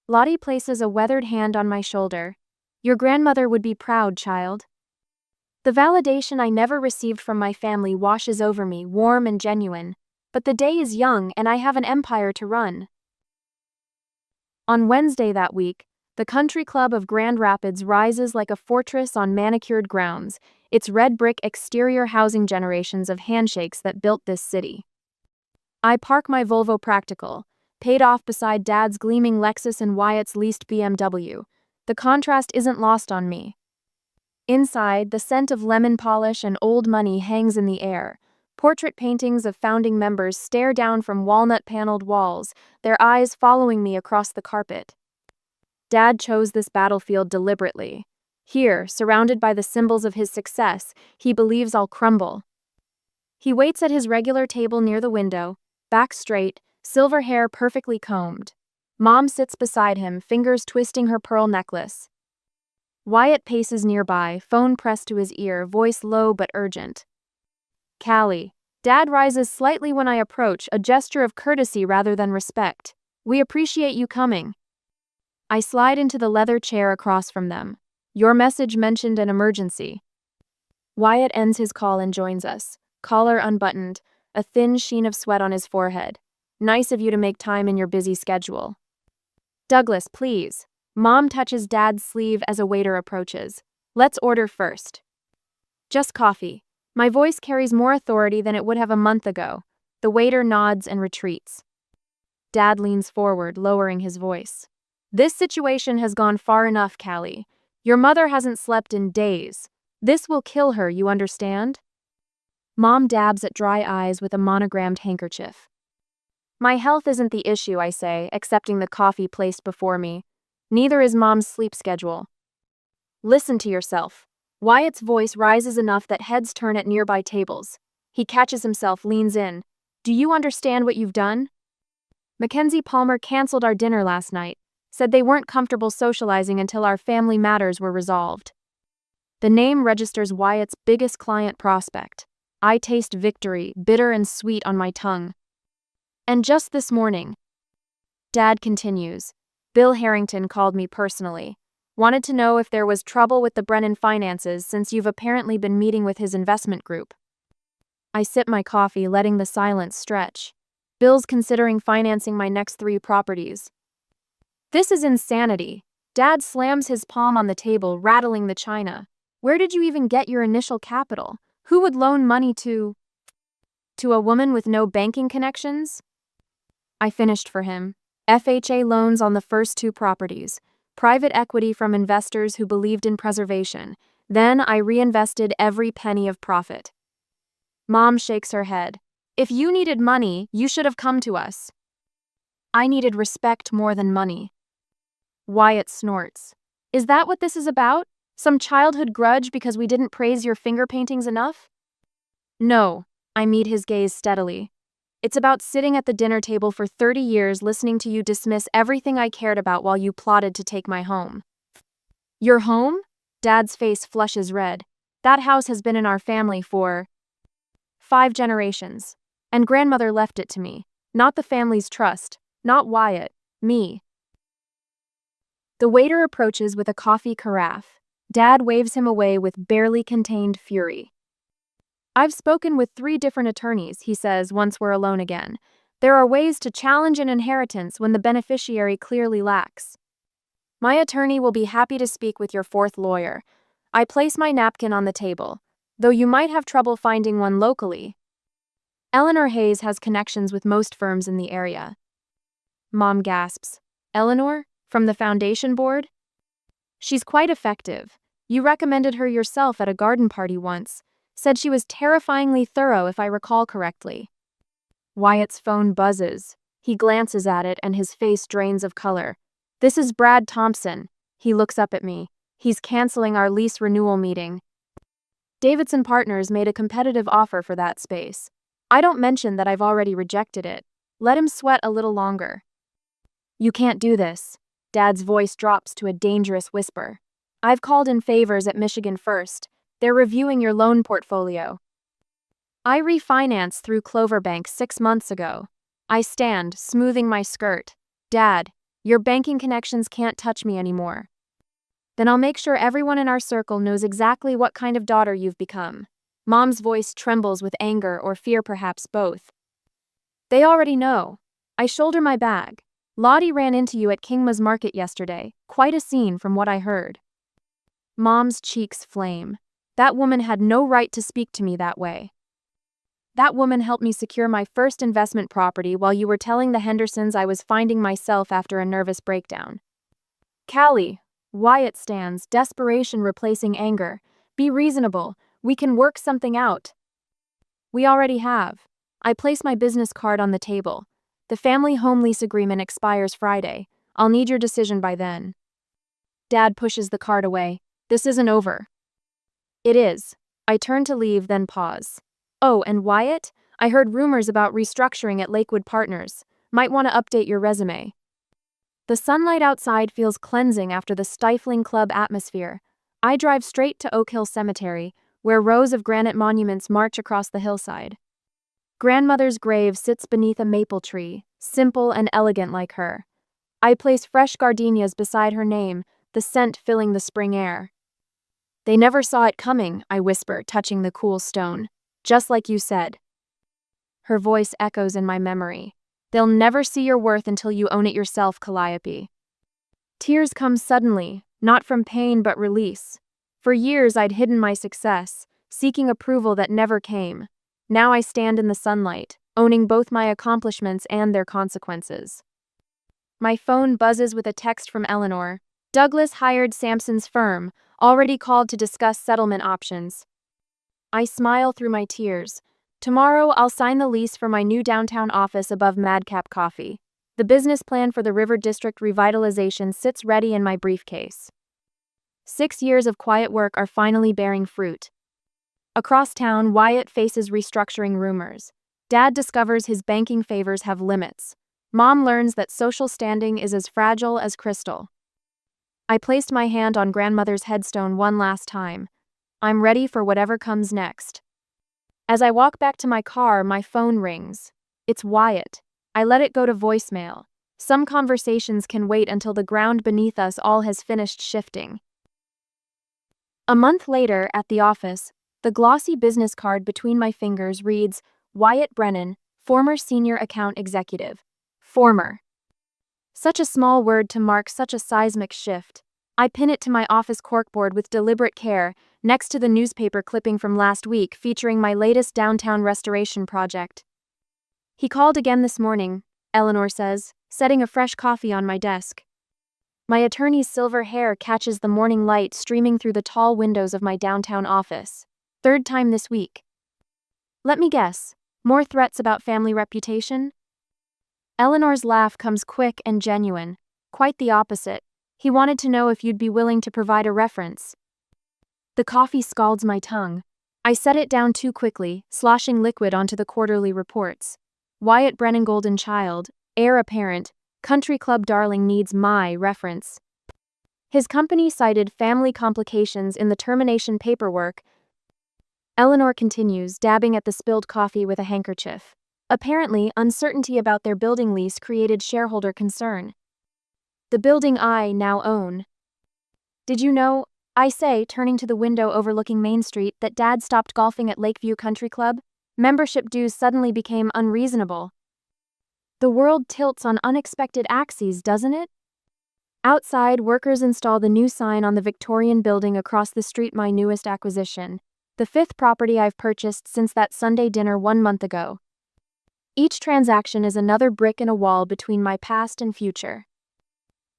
Lottie places a weathered hand on my shoulder. Your grandmother would be proud, child. The validation I never received from my family washes over me, warm and genuine. But the day is young and I have an empire to run. On Wednesday that week, the country club of Grand Rapids rises like a fortress on manicured grounds, its red brick exterior housing generations of handshakes that built this city. I park my Volvo Practical, paid off beside Dad's gleaming Lexus and Wyatt's leased BMW. The contrast isn't lost on me. Inside, the scent of lemon polish and old money hangs in the air. Portrait paintings of founding members stare down from walnut-paneled walls, their eyes following me across the carpet. Dad chose this battlefield deliberately. Here, surrounded by the symbols of his success, he believes I'll crumble. He waits at his regular table near the window, back straight, silver hair perfectly combed. Mom sits beside him, fingers twisting her pearl necklace. Wyatt paces nearby, phone pressed to his ear, voice low but urgent. Callie. Dad rises slightly when I approach, a gesture of courtesy rather than respect. We appreciate you coming. I slide into the leather chair across from them. Your message mentioned an emergency. Wyatt ends his call and joins us, collar unbuttoned, a thin sheen of sweat on his forehead. Nice of you to make time in your busy schedule. Douglas, please. Mom touches Dad's sleeve as a waiter approaches. Let's order first. Just coffee. My voice carries more authority than it would have a month ago. The waiter nods and retreats. Dad leans forward, lowering his voice. This situation has gone far enough, Callie. Your mother hasn't slept in days. This will kill her, you understand? Mom dabs at dry eyes with a monogrammed handkerchief. My health isn't the issue, I say, accepting the coffee placed before me. Neither is Mom's sleep schedule. Listen to yourself. Wyatt's voice rises enough that heads turn at nearby tables. He catches himself, leans in. Do you understand what you've done? Mackenzie Palmer canceled our dinner last night, said they weren't comfortable socializing until our family matters were resolved. The name registers Wyatt's biggest client prospect. I taste victory, bitter and sweet on my tongue. And just this morning, Dad continues, Bill Harrington called me personally. Wanted to know if there was trouble with the Brennan finances since you've apparently been meeting with his investment group. I sip my coffee, letting the silence stretch. Bill's considering financing my next 3 properties. This is insanity. Dad slams his palm on the table, rattling the china. Where did you even get your initial capital? Who would loan money to a woman with no banking connections? I finished for him. FHA loans on the first 2 properties. Private equity from investors who believed in preservation. Then I reinvested every penny of profit. Mom shakes her head. If you needed money, you should have come to us. I needed respect more than money. Wyatt snorts. Is that what this is about? Some childhood grudge because we didn't praise your finger paintings enough? No, I meet his gaze steadily. It's about sitting at the dinner table for 30 years listening to you dismiss everything I cared about while you plotted to take my home. Your home? Dad's face flushes red. That house has been in our family for 5 generations. And grandmother left it to me. Not the family's trust. Not Wyatt. Me. The waiter approaches with a coffee carafe. Dad waves him away with barely contained fury. I've spoken with 3 different attorneys, he says once we're alone again. There are ways to challenge an inheritance when the beneficiary clearly lacks. My attorney will be happy to speak with your 4th lawyer. I place my napkin on the table, though you might have trouble finding one locally. Eleanor Hayes has connections with most firms in the area. Mom gasps. Eleanor? From the foundation board? She's quite effective. You recommended her yourself at a garden party once. Said she was terrifyingly thorough if I recall correctly. Wyatt's phone buzzes. He glances at it and his face drains of color. This is Brad Thompson. He looks up at me. He's canceling our lease renewal meeting. Davidson Partners made a competitive offer for that space. I don't mention that I've already rejected it. Let him sweat a little longer. You can't do this. Dad's voice drops to a dangerous whisper. I've called in favors at Michigan First. They're reviewing your loan portfolio. I refinanced through Clover Bank 6 months ago. I stand, smoothing my skirt. Dad, your banking connections can't touch me anymore. Then I'll make sure everyone in our circle knows exactly what kind of daughter you've become. Mom's voice trembles with anger or fear, perhaps both. They already know. I shoulder my bag. Lottie ran into you at Kingma's Market yesterday. Quite a scene from what I heard. Mom's cheeks flame. That woman had no right to speak to me that way. That woman helped me secure my first investment property while you were telling the Hendersons I was finding myself after a nervous breakdown. Callie, Wyatt stands, desperation replacing anger. Be reasonable. We can work something out. We already have. I place my business card on the table. The family home lease agreement expires Friday. I'll need your decision by then. Dad pushes the card away. This isn't over. It is. I turn to leave, then pause. Oh, and Wyatt? I heard rumors about restructuring at Lakewood Partners. Might want to update your resume. The sunlight outside feels cleansing after the stifling club atmosphere. I drive straight to Oak Hill Cemetery, where rows of granite monuments march across the hillside. Grandmother's grave sits beneath a maple tree, simple and elegant like her. I place fresh gardenias beside her name, the scent filling the spring air. They never saw it coming, I whisper, touching the cool stone. Just like you said. Her voice echoes in my memory. They'll never see your worth until you own it yourself, Calliope. Tears come suddenly, not from pain but release. For years I'd hidden my success, seeking approval that never came. Now I stand in the sunlight, owning both my accomplishments and their consequences. My phone buzzes with a text from Eleanor. Douglas hired Sampson's firm, already called to discuss settlement options. I smile through my tears. Tomorrow I'll sign the lease for my new downtown office above Madcap Coffee. The business plan for the River District revitalization sits ready in my briefcase. 6 years of quiet work are finally bearing fruit. Across town, Wyatt faces restructuring rumors. Dad discovers his banking favors have limits. Mom learns that social standing is as fragile as crystal. I placed my hand on grandmother's headstone one last time. I'm ready for whatever comes next. As I walk back to my car, my phone rings. It's Wyatt. I let it go to voicemail. Some conversations can wait until the ground beneath us all has finished shifting. A month later, at the office, the glossy business card between my fingers reads, Wyatt Brennan, former senior account executive. Former. Such a small word to mark such a seismic shift. I pin it to my office corkboard with deliberate care, next to the newspaper clipping from last week featuring my latest downtown restoration project. He called again this morning, Eleanor says, setting a fresh coffee on my desk. My attorney's silver hair catches the morning light streaming through the tall windows of my downtown office. 3rd time this week. Let me guess, more threats about family reputation? Eleanor's laugh comes quick and genuine. Quite the opposite. He wanted to know if you'd be willing to provide a reference. The coffee scalds my tongue. I set it down too quickly, sloshing liquid onto the quarterly reports. Wyatt Brennan Golden Child, heir apparent, country club darling needs my reference. His company cited family complications in the termination paperwork. Eleanor continues, dabbing at the spilled coffee with a handkerchief. Apparently, uncertainty about their building lease created shareholder concern. The building I now own. Did you know, I say, turning to the window overlooking Main Street, that Dad stopped golfing at Lakeview Country Club? Membership dues suddenly became unreasonable. The world tilts on unexpected axes, doesn't it? Outside, workers install the new sign on the Victorian building across the street, my newest acquisition. The 5th property I've purchased since that Sunday dinner 1 month ago. Each transaction is another brick in a wall between my past and future.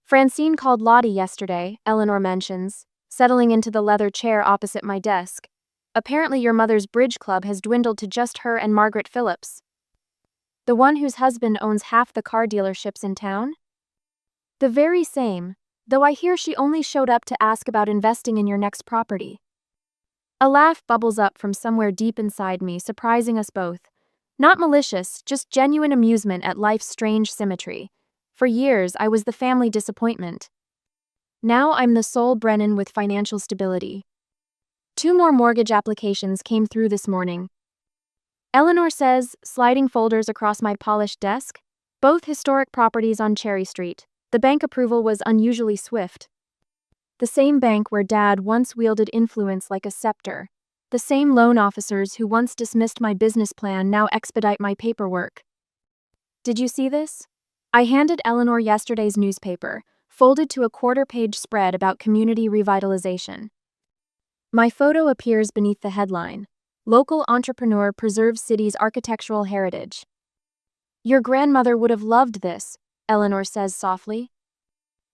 Francine called Lottie yesterday, Eleanor mentions, settling into the leather chair opposite my desk. Apparently your mother's bridge club has dwindled to just her and Margaret Phillips. The one whose husband owns half the car dealerships in town? The very same, though I hear she only showed up to ask about investing in your next property. A laugh bubbles up from somewhere deep inside me, surprising us both. Not malicious, just genuine amusement at life's strange symmetry. For years, I was the family disappointment. Now I'm the sole Brennan with financial stability. 2 more mortgage applications came through this morning. Eleanor says, sliding folders across my polished desk. Both historic properties on Cherry Street. The bank approval was unusually swift. The same bank where Dad once wielded influence like a scepter. The same loan officers who once dismissed my business plan now expedite my paperwork. Did you see this? I handed Eleanor yesterday's newspaper, folded to a 1/4-page spread about community revitalization. My photo appears beneath the headline. Local entrepreneur preserves city's architectural heritage. Your grandmother would have loved this, Eleanor says softly.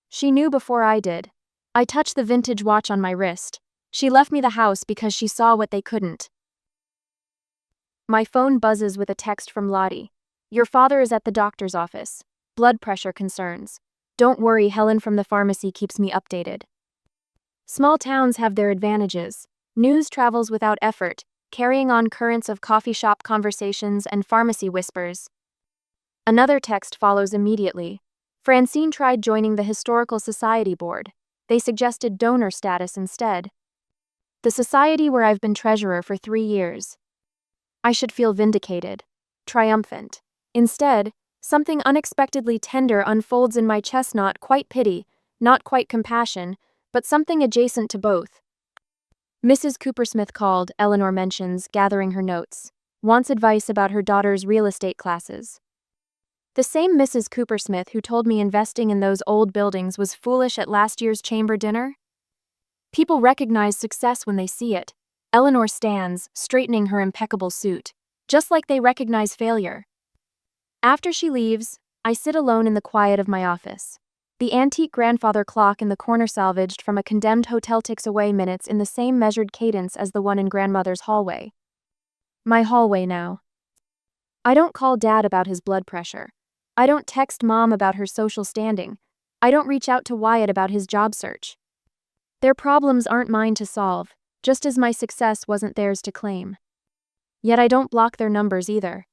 She knew before I did. I touch the vintage watch on my wrist. She left me the house because she saw what they couldn't. My phone buzzes with a text from Lottie. Your father is at the doctor's office. Blood pressure concerns. Don't worry, Helen from the pharmacy keeps me updated. Small towns have their advantages. News travels without effort, carrying on currents of coffee shop conversations and pharmacy whispers. Another text follows immediately. Francine tried joining the Historical Society board. They suggested donor status instead. The society where I've been treasurer for 3 years. I should feel vindicated, triumphant. Instead, something unexpectedly tender unfolds in my chest, not quite pity, not quite compassion, but something adjacent to both. Mrs. Coopersmith called, Eleanor mentions, gathering her notes. Wants advice about her daughter's real estate classes. The same Mrs. Coopersmith who told me investing in those old buildings was foolish at last year's chamber dinner? People recognize success when they see it. Eleanor stands, straightening her impeccable suit, just like they recognize failure. After she leaves, I sit alone in the quiet of my office. The antique grandfather clock in the corner, salvaged from a condemned hotel, ticks away minutes in the same measured cadence as the one in grandmother's hallway. My hallway now. I don't call Dad about his blood pressure. I don't text Mom about her social standing. I don't reach out to Wyatt about his job search. Their problems aren't mine to solve, just as my success wasn't theirs to claim. Yet I don't block their numbers either.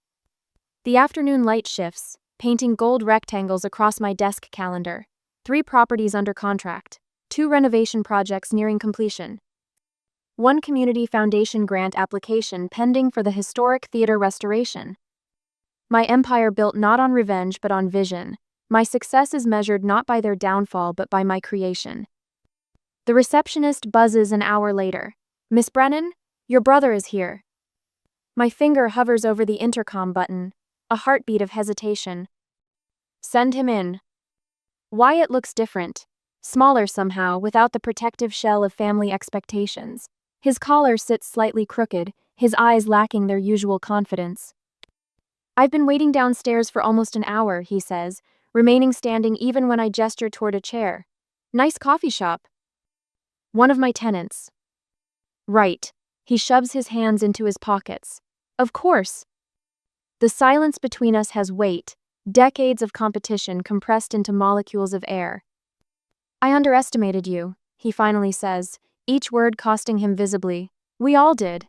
The afternoon light shifts, painting gold rectangles across my desk calendar. 3 properties under contract, 2 renovation projects nearing completion. 1 community foundation grant application pending for the historic theater restoration. My empire built not on revenge but on vision. My success is measured not by their downfall but by my creation. The receptionist buzzes an hour later. Miss Brennan, your brother is here. My finger hovers over the intercom button, a heartbeat of hesitation. Send him in. Wyatt looks different, smaller somehow, without the protective shell of family expectations. His collar sits slightly crooked, his eyes lacking their usual confidence. I've been waiting downstairs for almost an hour, he says, remaining standing even when I gesture toward a chair. Nice coffee shop. One of my tenants. Right. He shoves his hands into his pockets. Of course. The silence between us has weight, decades of competition compressed into molecules of air. I underestimated you, he finally says, each word costing him visibly. We all did.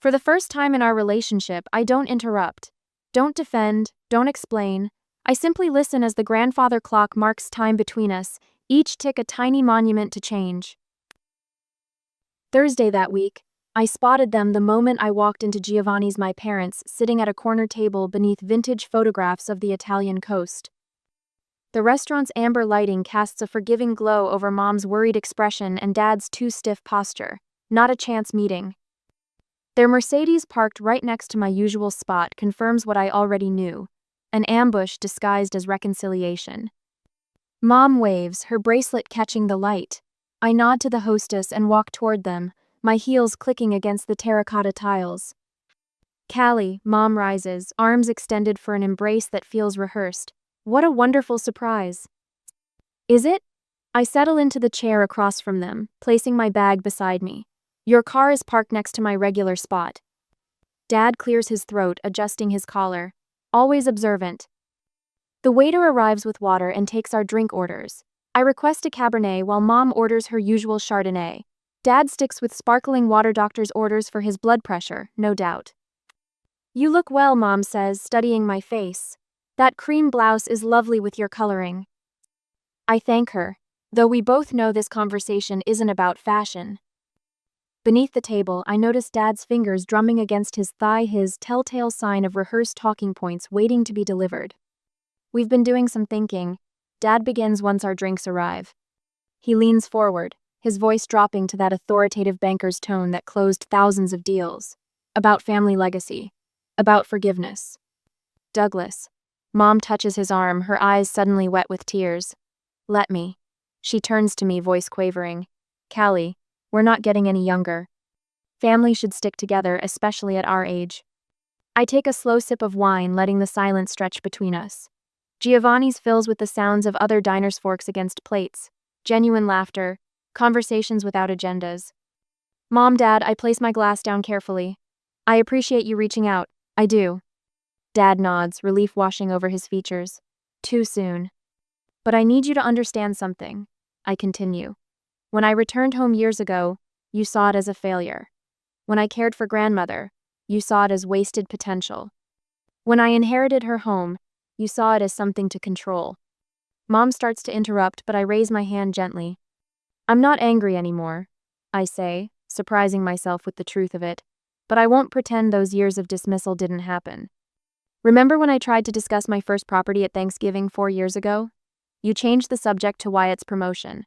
For the first time in our relationship, I don't interrupt. Don't defend, don't explain. I simply listen as the grandfather clock marks time between us, each tick a tiny monument to change. Thursday that week, I spotted them the moment I walked into Giovanni's my parents sitting at a corner table beneath vintage photographs of the Italian coast. The restaurant's amber lighting casts a forgiving glow over Mom's worried expression and Dad's too stiff posture. Not a chance meeting. Their Mercedes parked right next to my usual spot confirms what I already knew. An ambush disguised as reconciliation. Mom waves, her bracelet catching the light. I nod to the hostess and walk toward them, my heels clicking against the terracotta tiles. Callie, Mom rises, arms extended for an embrace that feels rehearsed. What a wonderful surprise. Is it? I settle into the chair across from them, placing my bag beside me. Your car is parked next to my regular spot. Dad clears his throat, adjusting his collar. Always observant. The waiter arrives with water and takes our drink orders. I request a Cabernet while Mom orders her usual Chardonnay. Dad sticks with sparkling water. Doctor's orders for his blood pressure, no doubt. You look well, Mom says, studying my face. That cream blouse is lovely with your coloring. I thank her, though we both know this conversation isn't about fashion. Beneath the table, I notice Dad's fingers drumming against his thigh, his telltale sign of rehearsed talking points waiting to be delivered. We've been doing some thinking. Dad begins once our drinks arrive. He leans forward, his voice dropping to that authoritative banker's tone that closed thousands of deals. About family legacy. About forgiveness. Douglas. Mom touches his arm, her eyes suddenly wet with tears. Let me. She turns to me, voice quavering. Callie, we're not getting any younger. Family should stick together, especially at our age. I take a slow sip of wine, letting the silence stretch between us. Giovanni's fills with the sounds of other diners' forks against plates, genuine laughter, conversations without agendas. Mom, Dad, I place my glass down carefully. I appreciate you reaching out. I do. Dad nods, relief washing over his features. Too soon. But I need you to understand something. I continue. When I returned home years ago, you saw it as a failure. When I cared for grandmother, you saw it as wasted potential. When I inherited her home, you saw it as something to control. Mom starts to interrupt, but I raise my hand gently. I'm not angry anymore, I say, surprising myself with the truth of it, but I won't pretend those years of dismissal didn't happen. Remember when I tried to discuss my first property at Thanksgiving 4 years ago? You changed the subject to Wyatt's promotion.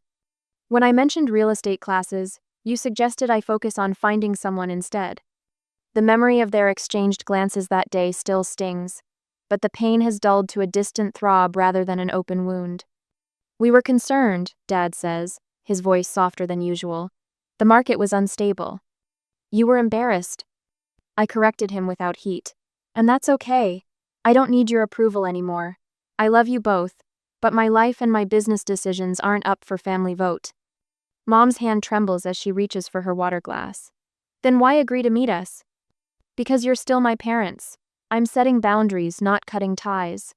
When I mentioned real estate classes, you suggested I focus on finding someone instead. The memory of their exchanged glances that day still stings, but the pain has dulled to a distant throb rather than an open wound. We were concerned, Dad says, his voice softer than usual. The market was unstable. You were embarrassed. I corrected him without heat. And that's okay. I don't need your approval anymore. I love you both, but my life and my business decisions aren't up for family vote. Mom's hand trembles as she reaches for her water glass. Then why agree to meet us? Because you're still my parents. I'm setting boundaries, not cutting ties.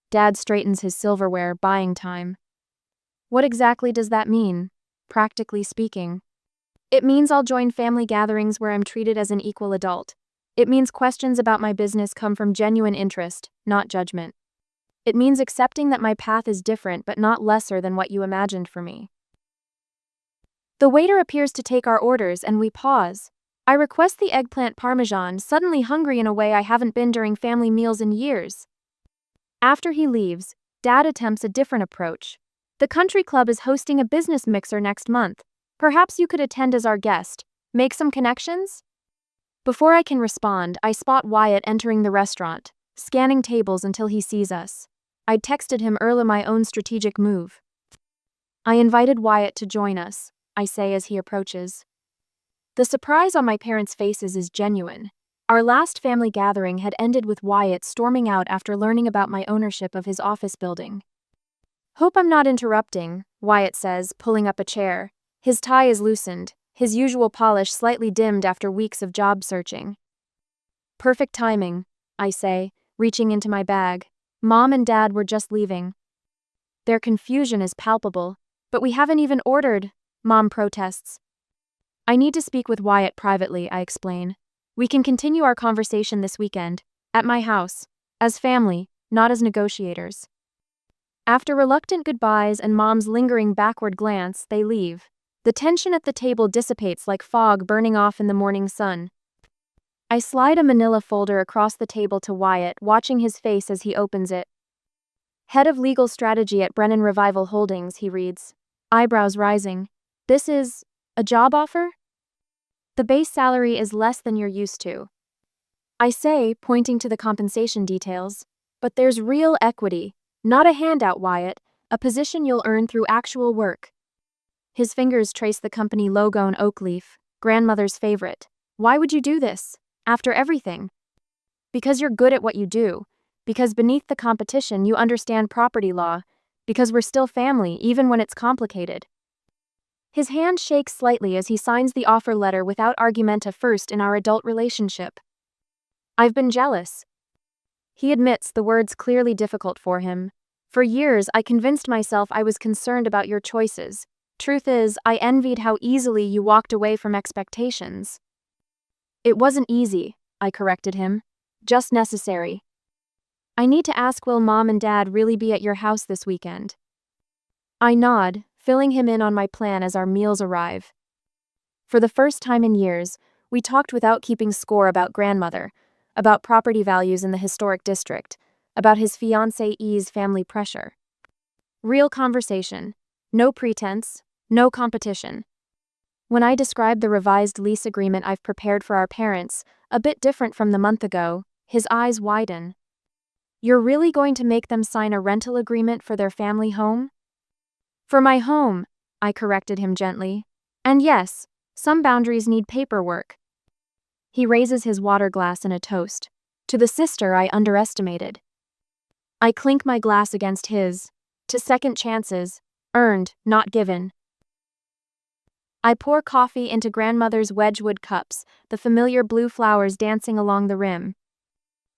Dad straightens his silverware, buying time. What exactly does that mean, practically speaking? It means I'll join family gatherings where I'm treated as an equal adult. It means questions about my business come from genuine interest, not judgment. It means accepting that my path is different but not lesser than what you imagined for me. The waiter appears to take our orders and we pause. I request the eggplant parmesan, suddenly hungry in a way I haven't been during family meals in years. After he leaves, Dad attempts a different approach. The country club is hosting a business mixer next month. Perhaps you could attend as our guest. Make some connections? Before I can respond, I spot Wyatt entering the restaurant, scanning tables until he sees us. I'd texted him earlier my own strategic move. I invited Wyatt to join us, I say as he approaches. The surprise on my parents' faces is genuine. Our last family gathering had ended with Wyatt storming out after learning about my ownership of his office building. Hope I'm not interrupting, Wyatt says, pulling up a chair. His tie is loosened, his usual polish slightly dimmed after weeks of job searching. Perfect timing, I say, reaching into my bag. Mom and Dad were just leaving. Their confusion is palpable, but we haven't even ordered, Mom protests. I need to speak with Wyatt privately, I explain. We can continue our conversation this weekend, at my house, as family, not as negotiators. After reluctant goodbyes and Mom's lingering backward glance, they leave. The tension at the table dissipates like fog burning off in the morning sun. I slide a manila folder across the table to Wyatt, watching his face as he opens it. Head of Legal Strategy at Brennan Revival Holdings, he reads, eyebrows rising. This is a job offer? The base salary is less than you're used to. I say, pointing to the compensation details, but there's real equity, not a handout, Wyatt, a position you'll earn through actual work. His fingers trace the company logo in oak leaf, grandmother's favorite. Why would you do this, after everything? Because you're good at what you do, because beneath the competition you understand property law, because we're still family even when it's complicated. His hand shakes slightly as he signs the offer letter without argument a first in our adult relationship. I've been jealous. He admits the words clearly difficult for him. For years I convinced myself I was concerned about your choices. Truth is, I envied how easily you walked away from expectations. It wasn't easy, I corrected him. Just necessary. I need to ask, will Mom and Dad really be at your house this weekend? I nod, filling him in on my plan as our meals arrive. For the first time in years, we talked without keeping score about grandmother, about property values in the historic district, about his fiancée's family pressure. Real conversation. No pretense, no competition. When I described the revised lease agreement I've prepared for our parents, a bit different from the month ago, his eyes widen. You're really going to make them sign a rental agreement for their family home? For my home, I corrected him gently. And yes, some boundaries need paperwork. He raises his water glass in a toast. To the sister I underestimated. I clink my glass against his. To second chances, earned, not given. I pour coffee into grandmother's Wedgwood cups, the familiar blue flowers dancing along the rim.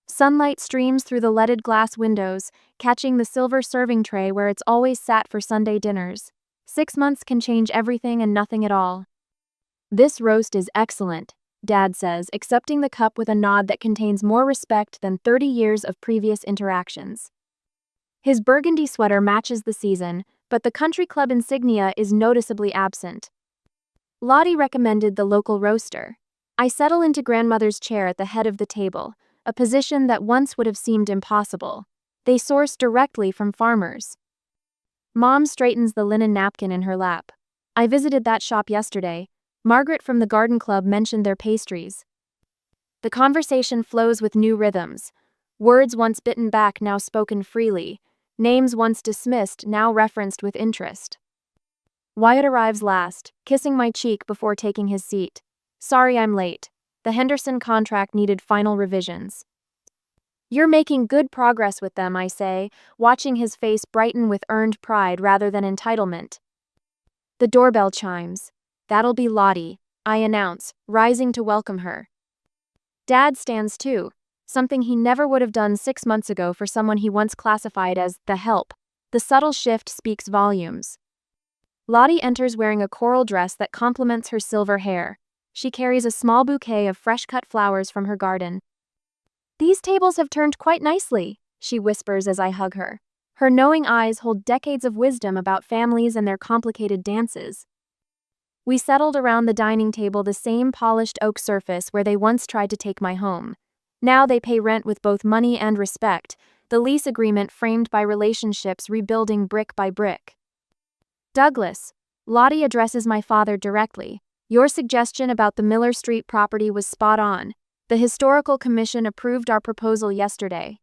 Sunlight streams through the leaded glass windows, catching the silver serving tray where it's always sat for Sunday dinners. 6 months can change everything and nothing at all. This roast is excellent, Dad says, accepting the cup with a nod that contains more respect than 30 years of previous interactions. His burgundy sweater matches the season, but the country club insignia is noticeably absent. Lottie recommended the local roaster. I settle into grandmother's chair at the head of the table, a position that once would have seemed impossible. They source directly from farmers. Mom straightens the linen napkin in her lap. I visited that shop yesterday. Margaret from the garden club mentioned their pastries. The conversation flows with new rhythms. Words once bitten back now spoken freely. Names once dismissed now referenced with interest. Wyatt arrives last, kissing my cheek before taking his seat. Sorry I'm late. The Henderson contract needed final revisions. You're making good progress with them, I say, watching his face brighten with earned pride rather than entitlement. The doorbell chimes. That'll be Lottie, I announce, rising to welcome her. Dad stands too, something he never would have done 6 months ago for someone he once classified as the help. The subtle shift speaks volumes. Lottie enters wearing a coral dress that complements her silver hair. She carries a small bouquet of fresh-cut flowers from her garden. These tables have turned quite nicely, she whispers as I hug her. Her knowing eyes hold decades of wisdom about families and their complicated dances. We settled around the dining table, the same polished oak surface where they once tried to take my home. Now they pay rent with both money and respect, the lease agreement framed by relationships rebuilding brick by brick. Douglas, Lottie addresses my father directly. Your suggestion about the Miller Street property was spot on. The Historical Commission approved our proposal yesterday.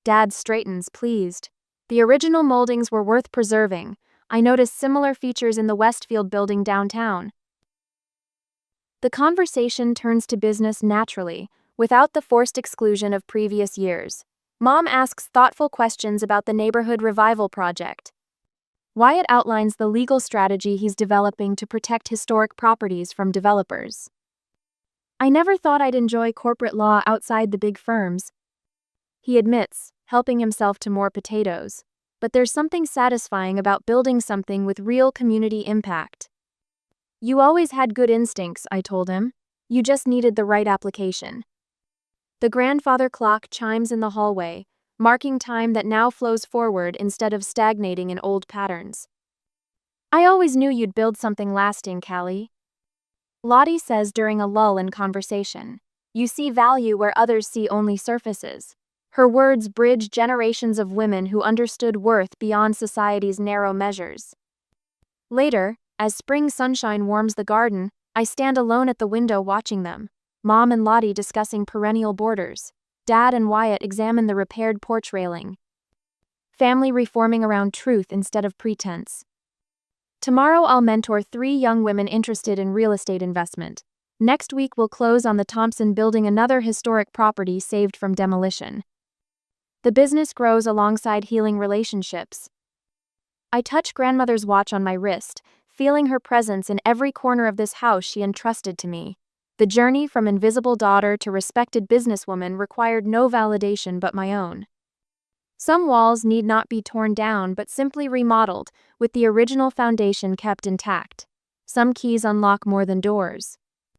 Dad straightens, pleased. The original moldings were worth preserving. I noticed similar features in the Westfield building downtown. The conversation turns to business naturally, without the forced exclusion of previous years. Mom asks thoughtful questions about the neighborhood revival project. Wyatt outlines the legal strategy he's developing to protect historic properties from developers. I never thought I'd enjoy corporate law outside the big firms. He admits, helping himself to more potatoes. But there's something satisfying about building something with real community impact. You always had good instincts, I told him. You just needed the right application. The grandfather clock chimes in the hallway, marking time that now flows forward instead of stagnating in old patterns. I always knew you'd build something lasting, Callie. Lottie says during a lull in conversation. You see value where others see only surfaces. Her words bridge generations of women who understood worth beyond society's narrow measures. Later, as spring sunshine warms the garden, I stand alone at the window watching them. Mom and Lottie discussing perennial borders. Dad and Wyatt examine the repaired porch railing. Family reforming around truth instead of pretense. Tomorrow I'll mentor 3 young women interested in real estate investment. Next week we'll close on the Thompson building another historic property saved from demolition. The business grows alongside healing relationships. I touch grandmother's watch on my wrist, feeling her presence in every corner of this house she entrusted to me. The journey from invisible daughter to respected businesswoman required no validation but my own. Some walls need not be torn down but simply remodeled, with the original foundation kept intact. Some keys unlock more than doors.